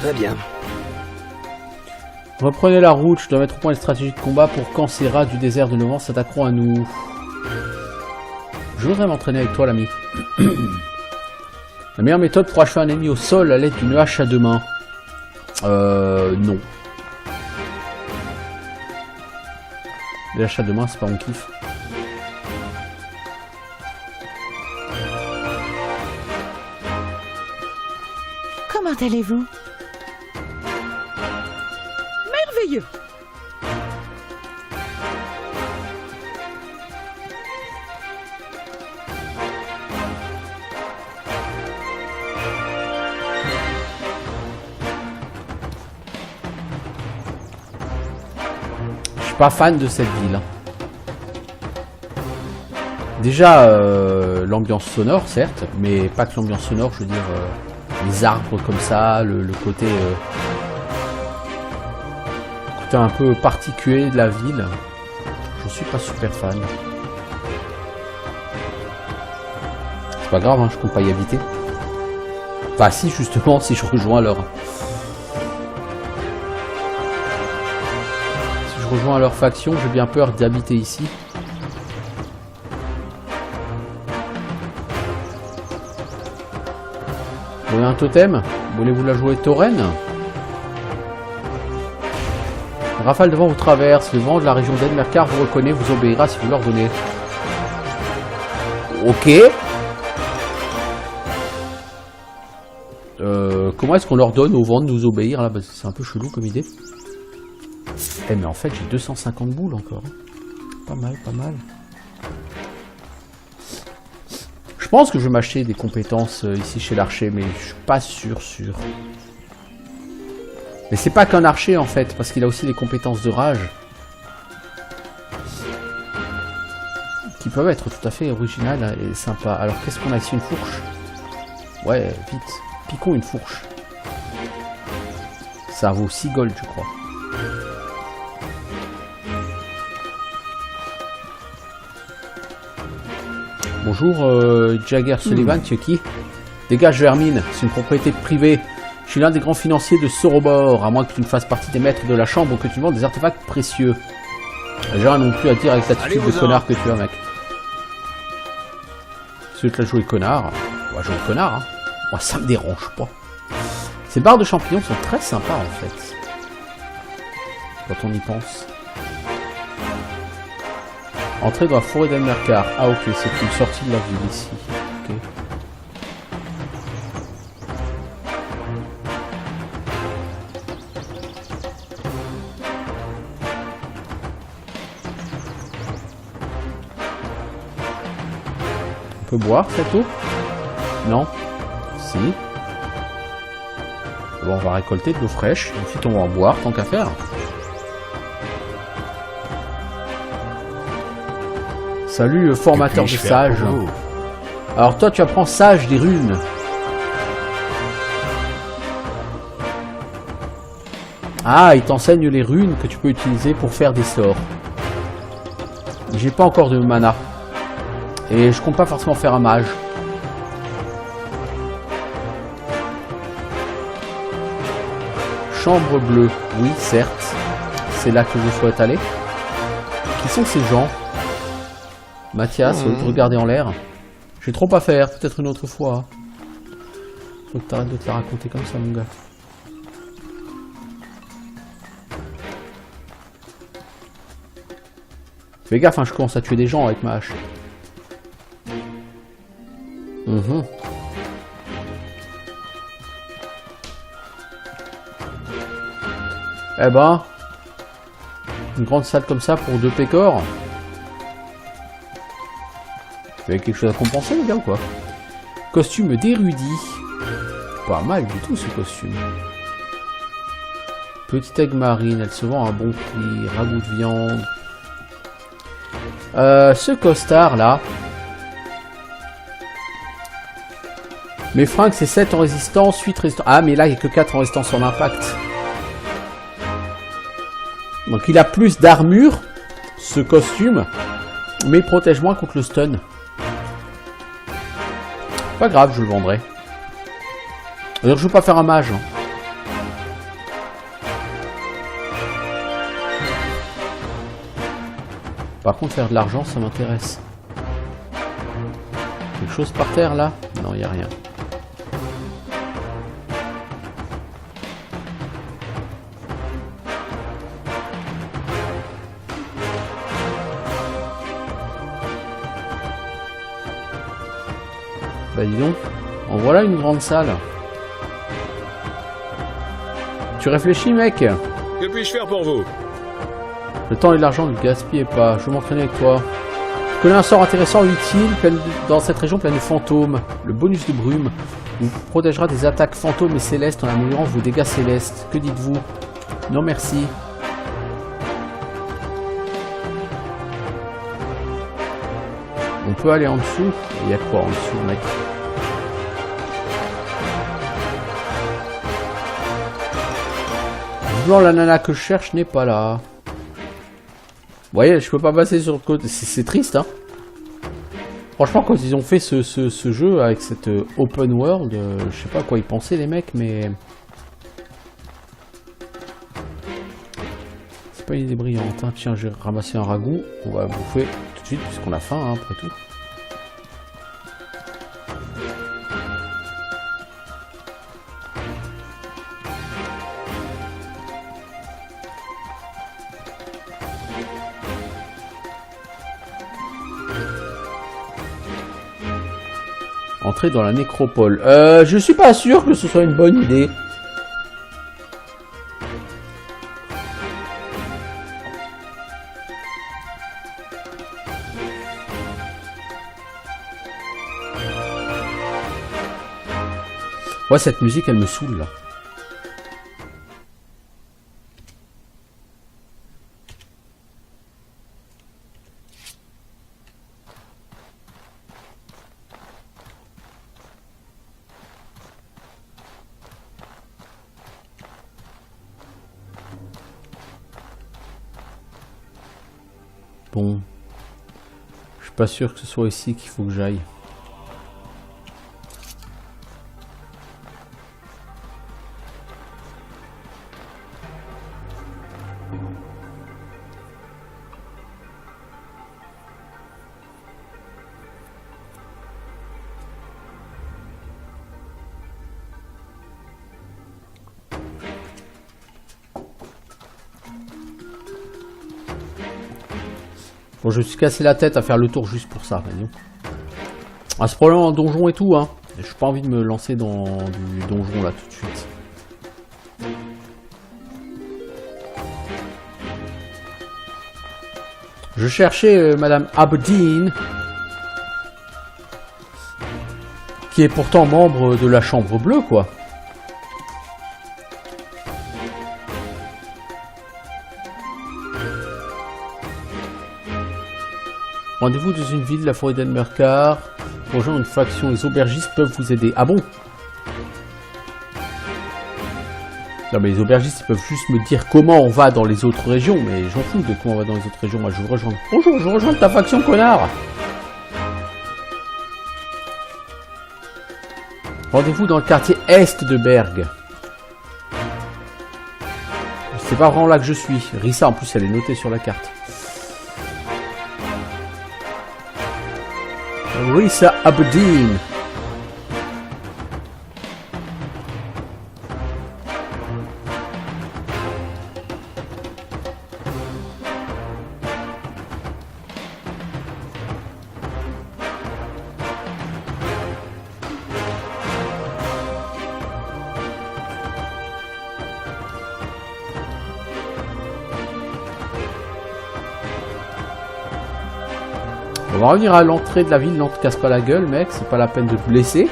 Très bien. Reprenez la route, je dois mettre au point une stratégie de combat pour quand ces rats du désert de Novent s'attaqueront à nous. Je voudrais m'entraîner avec toi, l'ami. La meilleure méthode pour achever un ennemi au sol à l'aide d'une hache à deux mains. Non. Les haches à deux mains, c'est pas mon kiff. Comment allez-vous? Merveilleux. Je suis pas fan de cette ville. Déjà, l'ambiance sonore, certes, mais pas que l'ambiance sonore, je veux dire, les arbres comme ça, le côté un peu particulier de la ville. Je suis pas super fan. C'est pas grave, hein, je compte pas y habiter. Enfin, si, justement, si je rejoins leur... Si je rejoins leur faction, j'ai bien peur d'habiter ici. Vous voulez un totem? Voulez-vous la jouer tauren? Rafale de vent vous traverse, le vent de la région d'Edmerkar vous reconnaît, vous obéira si vous l'ordonnez. Ok. Comment est-ce qu'on leur donne au vent de nous obéir là? C'est un peu chelou comme idée. Eh mais en fait j'ai 250 boules encore. Pas mal, pas mal. Je pense que je vais m'acheter des compétences ici chez l'archer, mais je suis pas sûr. Mais c'est pas qu'un archer en fait, parce qu'il a aussi des compétences de rage. Qui peuvent être tout à fait originales et sympas. Alors qu'est-ce qu'on a ici? Une fourche? Ouais, vite. Piquons une fourche. Ça vaut 6 gold je crois. Bonjour Jagger Sullivan, tu es qui? Dégage Vermine, c'est une propriété privée. Je suis l'un des grands financiers de Sorobor, à moins que tu ne fasses partie des maîtres de la chambre ou que tu vendes des artefacts précieux. J'ai rien non plus à dire avec l'attitude de connard que tu as, mec. Si tu veux te la jouer connard, on va jouer connard, hein. Moi ça me dérange pas. Ces barres de champignons sont très sympas en fait. Quand on y pense. Entrée dans la forêt d'Edmerkar. Ah ok, c'est une sortie de la ville ici. Ok. On peut boire cette eau? Non? Si. Bon, on va récolter de l'eau fraîche. Ensuite on va en boire tant qu'à faire. Salut formateur de sage. Alors toi tu apprends sage des runes. Ah, il t'enseigne les runes que tu peux utiliser pour faire des sorts. J'ai pas encore de mana. Et je compte pas forcément faire un mage. chambre bleue. Oui, certes. C'est là que je souhaite aller. Qui sont ces gens? Mathias, au lieu de regarder en l'air. J'ai trop à faire, peut-être une autre fois. Faut que t'arrêtes de te la raconter comme ça, mon gars. Fais gaffe, hein, je commence à tuer des gens avec ma hache. Eh ben, une grande salle comme ça pour 2 pécores. Vous avez quelque chose à compenser, les gars, ou quoi? Costume d'érudit. Pas mal du tout, ce costume. Petite aigle marine, elle se vend à un bon prix. Ragoût de viande. Ce costard, là. Mes fringues, c'est 7 en résistance, 8 résistance. Ah, mais là, il n'y a que 4 en résistance en impact. Donc, il a plus d'armure, ce costume, mais il protège moins contre le stun. Pas grave, je le vendrai. D'ailleurs, je veux pas faire un mage. Hein. Par contre, faire de l'argent, ça m'intéresse. Quelque chose par terre, là? Non, il n'y a rien. Bah dis donc, en voilà une grande salle. Tu réfléchis, mec? Que puis-je faire pour vous? Le temps et l'argent ne gaspillez pas, je m'entraîne avec toi. Je connais un sort intéressant et utile dans cette région pleine de fantômes. Le bonus de brume vous protégera des attaques fantômes et célestes en améliorant vos dégâts célestes. Que dites-vous? Non merci. On peut aller en dessous. Il y a quoi en dessous, mec? Blanc, la nana que je cherche n'est pas là. Vous voyez, je peux pas passer sur le côté. C'est triste, hein. Franchement, quand ils ont fait ce jeu avec cette open world, je sais pas à quoi ils pensaient, les mecs, mais... C'est pas une idée brillante, hein. Tiens, j'ai ramassé un ragoût. On va bouffer tout de suite, puisqu'on a faim, hein, après tout. Entrer dans la nécropole. Je suis pas sûr que ce soit une bonne idée. Ouais, cette musique, elle me saoule, là. Bon, je suis pas sûr que ce soit ici qu'il faut que j'aille. Bon, je me suis cassé la tête à faire le tour juste pour ça, voyons. Ah, ce problème en donjon et tout, hein. J'ai pas envie de me lancer dans du donjon là tout de suite. Je cherchais Madame Aberdeen, qui est pourtant membre de la Chambre Bleue, quoi. Rendez-vous dans une ville de la forêt d'Elmerkar. Pour rejoindre une faction, les aubergistes peuvent vous aider. Ah bon? Non mais les aubergistes ils peuvent juste me dire comment on va dans les autres régions, mais j'en fous de comment on va dans les autres régions. Moi je veux rejoindre. Bonjour, je rejoins ta faction, connard. Rendez-vous dans le quartier est de Berg. c'est pas vraiment là que je suis. Rissa, en plus, elle est notée sur la carte. Rissa Abedin. On va revenir à l'entrée de la ville, non, te casse pas la gueule, mec, c'est pas la peine de te blesser.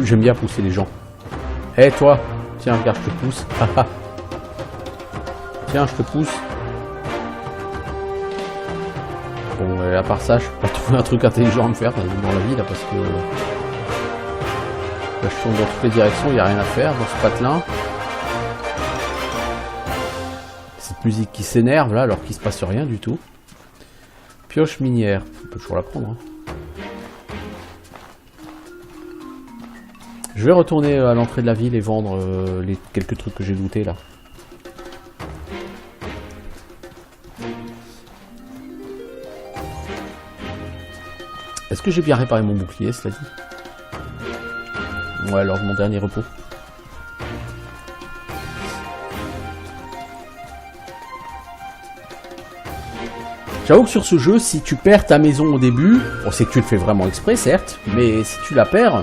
J'aime bien pousser les gens. Hé, toi, tiens, regarde, je te pousse. Tiens, je te pousse. Bon, à part ça, je peux pas trouver un truc intelligent à me faire dans la vie, là, parce que... Là, je tourne dans toutes les directions, il n'y a rien à faire dans ce patelin. Musique qui s'énerve là alors qu'il se passe rien du tout. Pioche minière, on peut toujours la prendre. Hein. Je vais retourner à l'entrée de la ville et vendre les quelques trucs que j'ai lootés là. Est-ce que j'ai bien réparé mon bouclier, cela dit? Ouais, lors de mon dernier repos. J'avoue que sur ce jeu, si tu perds ta maison au début, on sait que tu le fais vraiment exprès, certes, mais si tu la perds,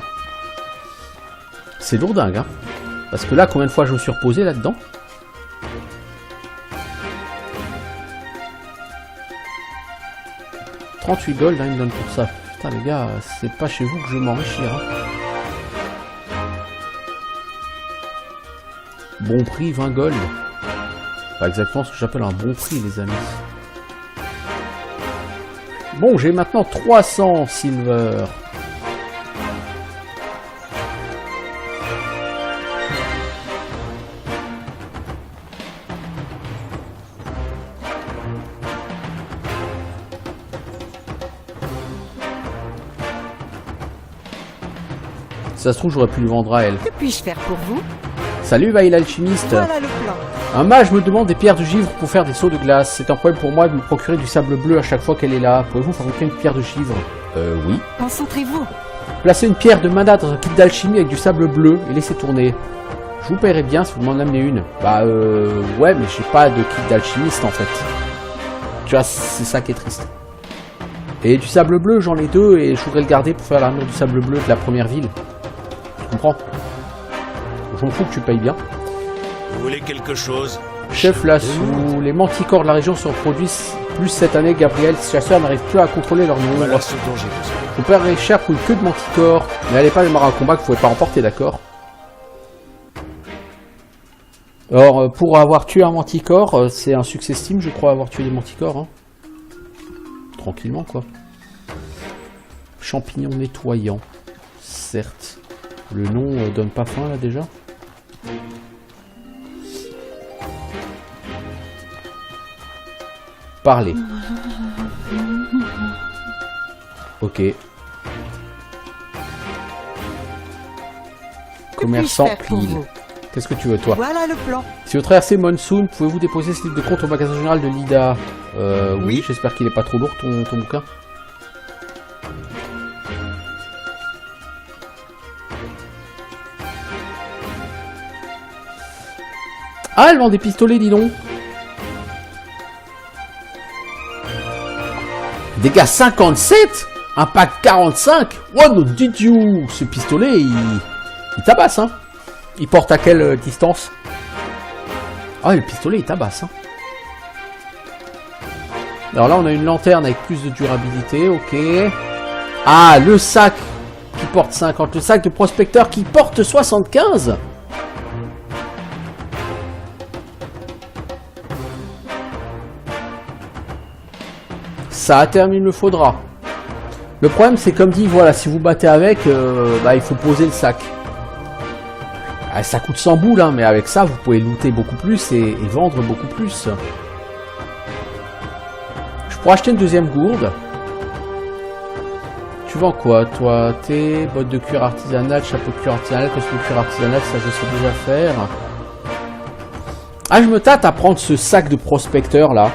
c'est lourdingue, hein. Parce que là, combien de fois je me suis reposé là-dedans? « 38 gold, hein, il me donne pour ça. Putain, les gars, c'est pas chez vous que je vais m'enrichir, hein. Bon prix, 20 gold. Pas exactement ce que j'appelle un bon prix, les amis. Bon, j'ai maintenant 300 silver. Si ça se trouve, j'aurais pu le vendre à elle. Que puis-je faire pour vous? Salut, Vaïl l'alchimiste. Voilà le plan. Un mage me demande des pierres de givre pour faire des sauts de glace. C'est un problème pour moi de me procurer du sable bleu à chaque fois qu'elle est là. Pouvez-vous fabriquer une pierre de givre? Oui. Concentrez-vous. Placez une pierre de mana dans un kit d'alchimie avec du sable bleu et laissez tourner. Je vous paierai bien si vous m'en amenez une. Bah, ouais, mais j'ai pas de kit d'alchimiste en fait. Tu vois, c'est ça qui est triste. Et du sable bleu, j'en ai 2 et je voudrais le garder pour faire l'armure du sable bleu de la première ville. Tu comprends? Je m'en fous que tu payes bien. Vous voulez quelque chose? Chef Lassou, les manticores de la région se reproduisent plus cette année, Gabriel. Ces chasseurs n'arrivent plus à contrôler leur nombre. Voilà ce dont j'ai besoin. Vous paierez cher pour une queue de manticore. Mais allez pas démarrer un combat que vous pouvez pas remporter, d'accord? Alors, pour avoir tué un manticore, c'est un succès Steam, je crois, avoir tué des manticores. Hein. Tranquillement, quoi. Champignons nettoyants. Certes. Le nom donne pas faim, là, déjà. Parler. Ok. Commerçant pile. Qu'est-ce que tu veux, toi? Voilà le plan. Si vous traversez Monsoon, pouvez-vous déposer ce livre de compte au magasin général de Lida? Oui, j'espère qu'il est pas trop lourd, ton bouquin. Ah, elle vend des pistolets, dis donc. Dégâts 57, un pack 45. What no did you? Ce pistolet, il tabasse, hein. Il porte à quelle distance? Ah, le pistolet, il tabasse, hein. Alors là, on a une lanterne avec plus de durabilité, ok. Ah, le sac qui porte 50. Le sac de prospecteur qui porte 75. Ça à terme, il me faudra. Le problème, c'est comme dit, voilà, si vous battez avec, bah, il faut poser le sac. Ah, ça coûte 100 boules, hein, mais avec ça, vous pouvez looter beaucoup plus et vendre beaucoup plus. Je pourrais acheter une deuxième gourde. Tu vends quoi, toi? Tes bottes de cuir artisanal, chapeau de cuir artisanal, costume de cuir artisanal, ça je sais déjà faire. Ah, je me tâte à prendre ce sac de prospecteur là.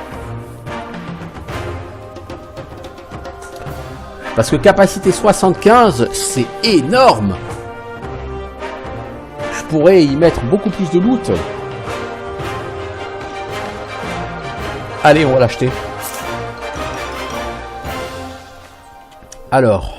Parce que capacité 75, c'est énorme. Je pourrais y mettre beaucoup plus de loot. Allez, on va l'acheter. Alors.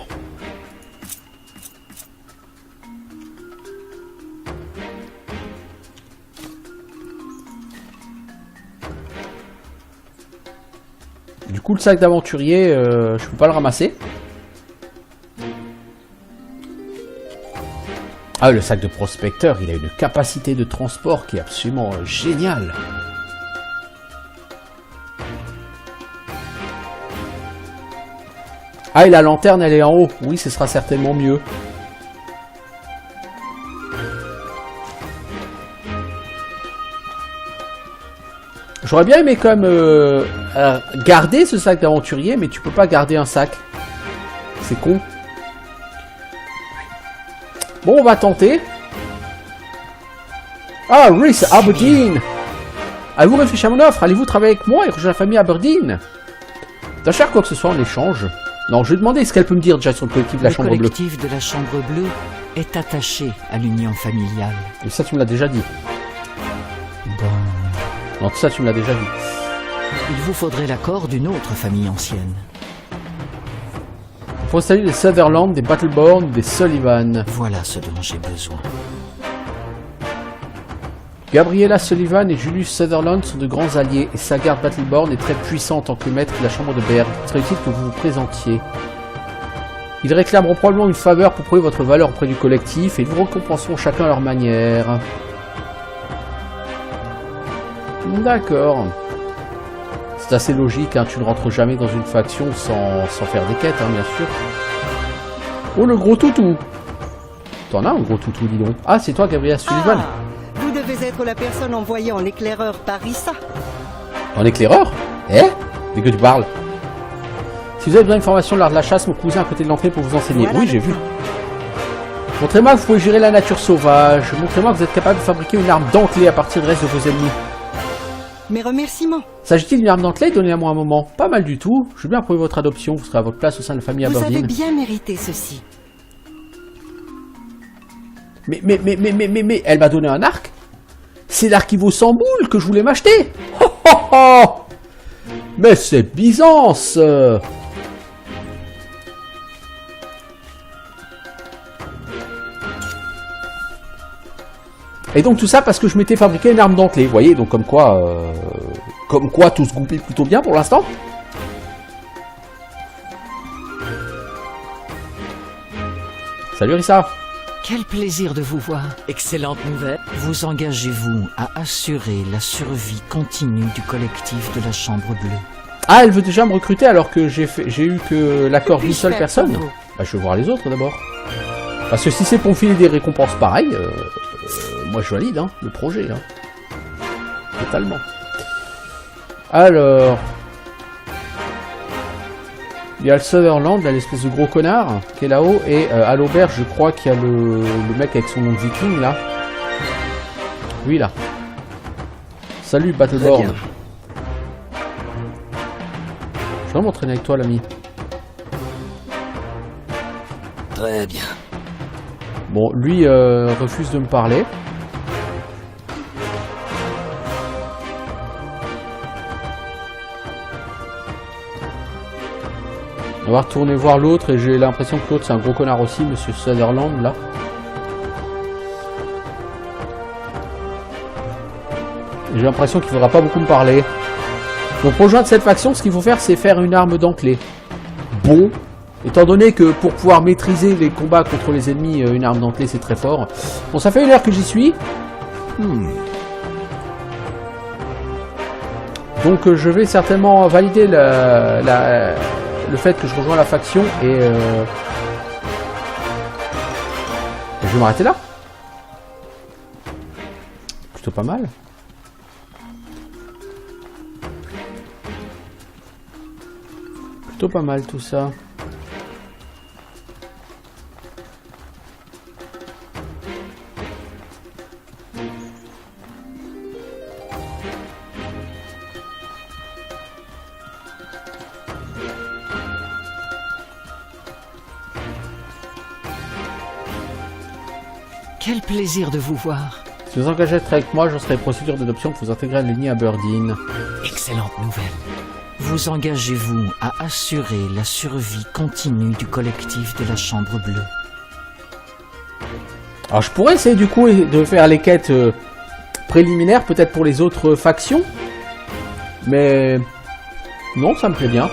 Du coup, le sac d'aventurier, je peux pas le ramasser. Ah, le sac de prospecteur, il a une capacité de transport qui est absolument géniale. Ah, et la lanterne, elle est en haut. Oui, ce sera certainement mieux. J'aurais bien aimé quand même garder ce sac d'aventurier, mais tu peux pas garder un sac. C'est con. Bon, on va tenter. Ah, Rhys Aberdeen. Avez-vous réfléchi à mon offre? Allez-vous travailler avec moi et rejoindre la famille Aberdeen? T'as cher quoi que ce soit en échange? Non, je vais demander ce qu'elle peut me dire déjà sur le collectif de la Chambre Bleue. Le collectif de la Chambre Bleue est attaché à l'union familiale. Et ça, tu me l'as déjà dit. Bon. Non, tout ça, tu me l'as déjà dit. Il vous faudrait l'accord d'une autre famille ancienne. Il faut installer des Sutherland, des Battleborn, des Sullivan. Voilà ce dont j'ai besoin. Gabriella Sullivan et Julius Sutherland sont de grands alliés et sa garde Battleborn est très puissante en tant que maître de la Chambre de Berg. Il serait utile que vous vous présentiez. Ils réclameront probablement une faveur pour prouver votre valeur auprès du collectif et ils vous récompenseront chacun à leur manière. D'accord. C'est assez logique, hein, tu ne rentres jamais dans une faction sans faire des quêtes, hein, bien sûr. Oh, le gros toutou. T'en as un gros toutou, dis donc. Ah, c'est toi, Gabriella Sullivan. Ah, vous devez être la personne envoyée en éclaireur par Issa. En éclaireur? Eh? De que tu parles? Si vous avez besoin d'informations lors de la chasse, mon cousin à côté de l'entrée pour vous enseigner. Voilà, oui, j'ai vu. Montrez-moi que vous pouvez gérer la nature sauvage. Montrez-moi que vous êtes capable de fabriquer une arme dentelée à partir du reste de vos ennemis. Mes remerciements. S'agit-il d'une arme dentelée? Donnez-la-moi un moment. Pas mal du tout. Je veux bien approuver votre adoption. Vous serez à votre place au sein de la famille Vous Aberdeen. avez bien mérité ceci. Mais, elle m'a donné un arc? C'est l'arc qui vaut 100 boules que je voulais m'acheter. Oh, oh, oh. Mais c'est Byzance. Et donc tout ça parce que je m'étais fabriqué une arme dentelée, vous voyez, donc comme quoi tout se goupille plutôt bien pour l'instant. Salut Rissa. Quel plaisir de vous voir. Excellente nouvelle. Vous engagez-vous à assurer la survie continue du collectif de la Chambre Bleue? Ah, elle veut déjà me recruter alors que j'ai eu que l'accord d'une seule faire personne. pour vous? Bah, je vais voir les autres d'abord. Parce que si c'est pour me filer des récompenses pareilles, moi je valide hein, le projet. Hein. Totalement. Alors... Il y a le Sutherland, là, l'espèce de gros connard, qui est là-haut. Et à l'auberge, je crois qu'il y a le mec avec son nom de viking, là. Lui, là. Salut, Battleborn. Je vais m'entraîner avec toi, l'ami. Très bien. Bon, lui refuse de me parler. On va retourner voir l'autre et j'ai l'impression que l'autre c'est un gros connard aussi, monsieur Sutherland, là. J'ai l'impression qu'il ne faudra pas beaucoup me parler. Donc pour rejoindre cette faction, ce qu'il faut faire, c'est faire une arme dentelée. Bon, étant donné que pour pouvoir maîtriser les combats contre les ennemis, une arme dentelée c'est très fort. Bon, ça fait une heure que j'y suis. Donc je vais certainement valider le fait que je rejoins la faction et je vais m'arrêter là. Plutôt pas mal. Plutôt pas mal tout ça. Quel plaisir de vous voir. Si vous engagez à être avec moi, j'en serai procédure d'adoption pour vous intégrer à l'ennemi Aberdeen. Excellente nouvelle. Vous engagez-vous à assurer la survie continue du collectif de la Chambre Bleue? Alors je pourrais essayer du coup de faire les quêtes préliminaires, peut-être pour les autres factions. Mais non, ça me plaît bien.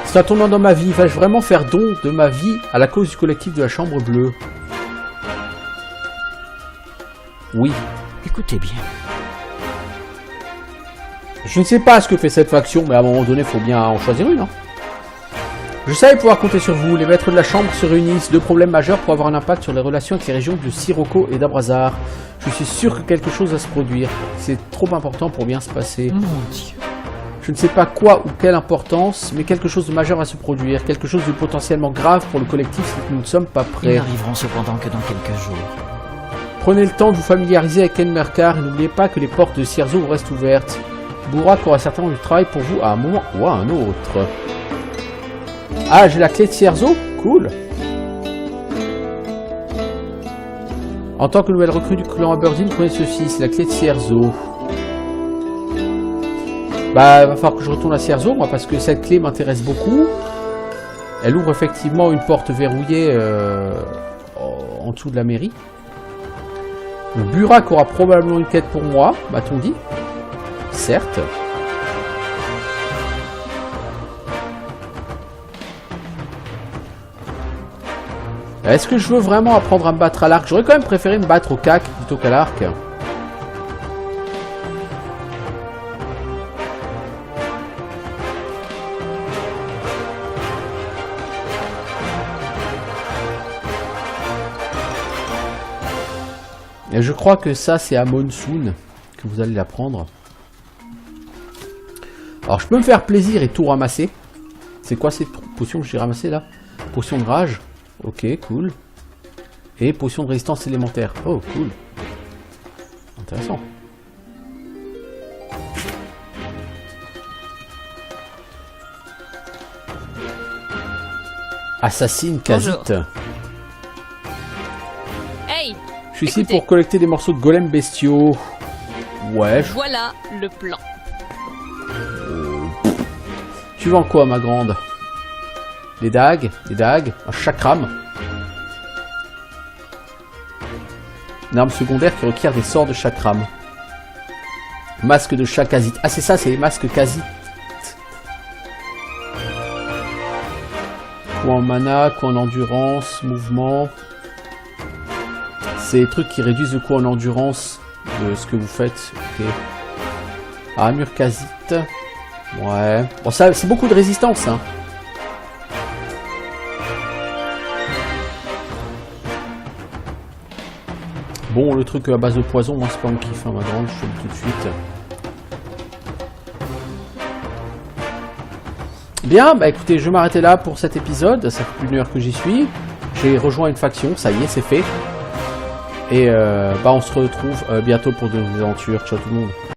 C'est un tournant dans ma vie. Vais-je vraiment faire don de ma vie à la cause du collectif de la Chambre Bleue? Oui. Écoutez bien. Je ne sais pas ce que fait cette faction, mais à un moment donné, il faut bien en choisir une. Hein. Je savais pouvoir compter sur vous. Les maîtres de la Chambre se réunissent. 2 problèmes majeurs pour avoir un impact sur les relations avec les régions de Sirocco et d'Abrazar. Je suis sûr que quelque chose va se produire. C'est trop important pour bien se passer. Mon Dieu. Je ne sais pas quoi ou quelle importance, mais quelque chose de majeur va se produire. Quelque chose de potentiellement grave pour le collectif si nous ne sommes pas Ils prêts. n'arriveront cependant que dans quelques jours. Prenez le temps de vous familiariser avec Enmerkar et n'oubliez pas que les portes de Cierzo restent ouvertes. Burak aura certainement du travail pour vous à un moment ou à un autre. Ah, j'ai la clé de Cierzo? Cool. En tant que nouvelle recrue du clan Aberdeen, prenez ceci, c'est la clé de Cierzo. Bah, il va falloir que je retourne à Cierzo, moi, parce que cette clé m'intéresse beaucoup. Elle ouvre effectivement une porte verrouillée en dessous de la mairie. Le Burak aura probablement une quête pour moi, m'a-t-on dit? Certes. Est-ce que je veux vraiment apprendre à me battre à l'arc? J'aurais quand même préféré me battre au cac plutôt qu'à l'arc. Et je crois que ça, c'est à Monsoon que vous allez l'apprendre. Alors, je peux me faire plaisir et tout ramasser. C'est quoi cette potion que j'ai ramassée là? Potion de rage. Ok, cool. Et potion de résistance élémentaire. Oh, cool. Intéressant. Assassine Khaziit. Hey, Je suis ici écoutez. pour collecter des morceaux de golems bestiaux. Ouais, je... voilà le plan. Tu vends quoi, ma grande? Des dagues, un chakram. Une arme secondaire qui requiert des sorts de chakram. Masque de chat Khaziit. Ah, c'est ça, c'est les masques Khaziit. Quoi en mana, quoi en endurance, mouvement. C'est des trucs qui réduisent le coût en endurance de ce que vous faites. Ok. Armure Khaziit. Ouais. Bon, ça, c'est beaucoup de résistance, hein. Bon, le truc à base de poison, moi, c'est pas mon kiff, hein, ma grande, je te le dis tout de suite. Bien, bah écoutez, je vais m'arrêter là pour cet épisode. Ça fait plus d'une heure que j'y suis. J'ai rejoint une faction, ça y est, c'est fait. Et bah on se retrouve bientôt pour de nouvelles aventures. Ciao tout le monde.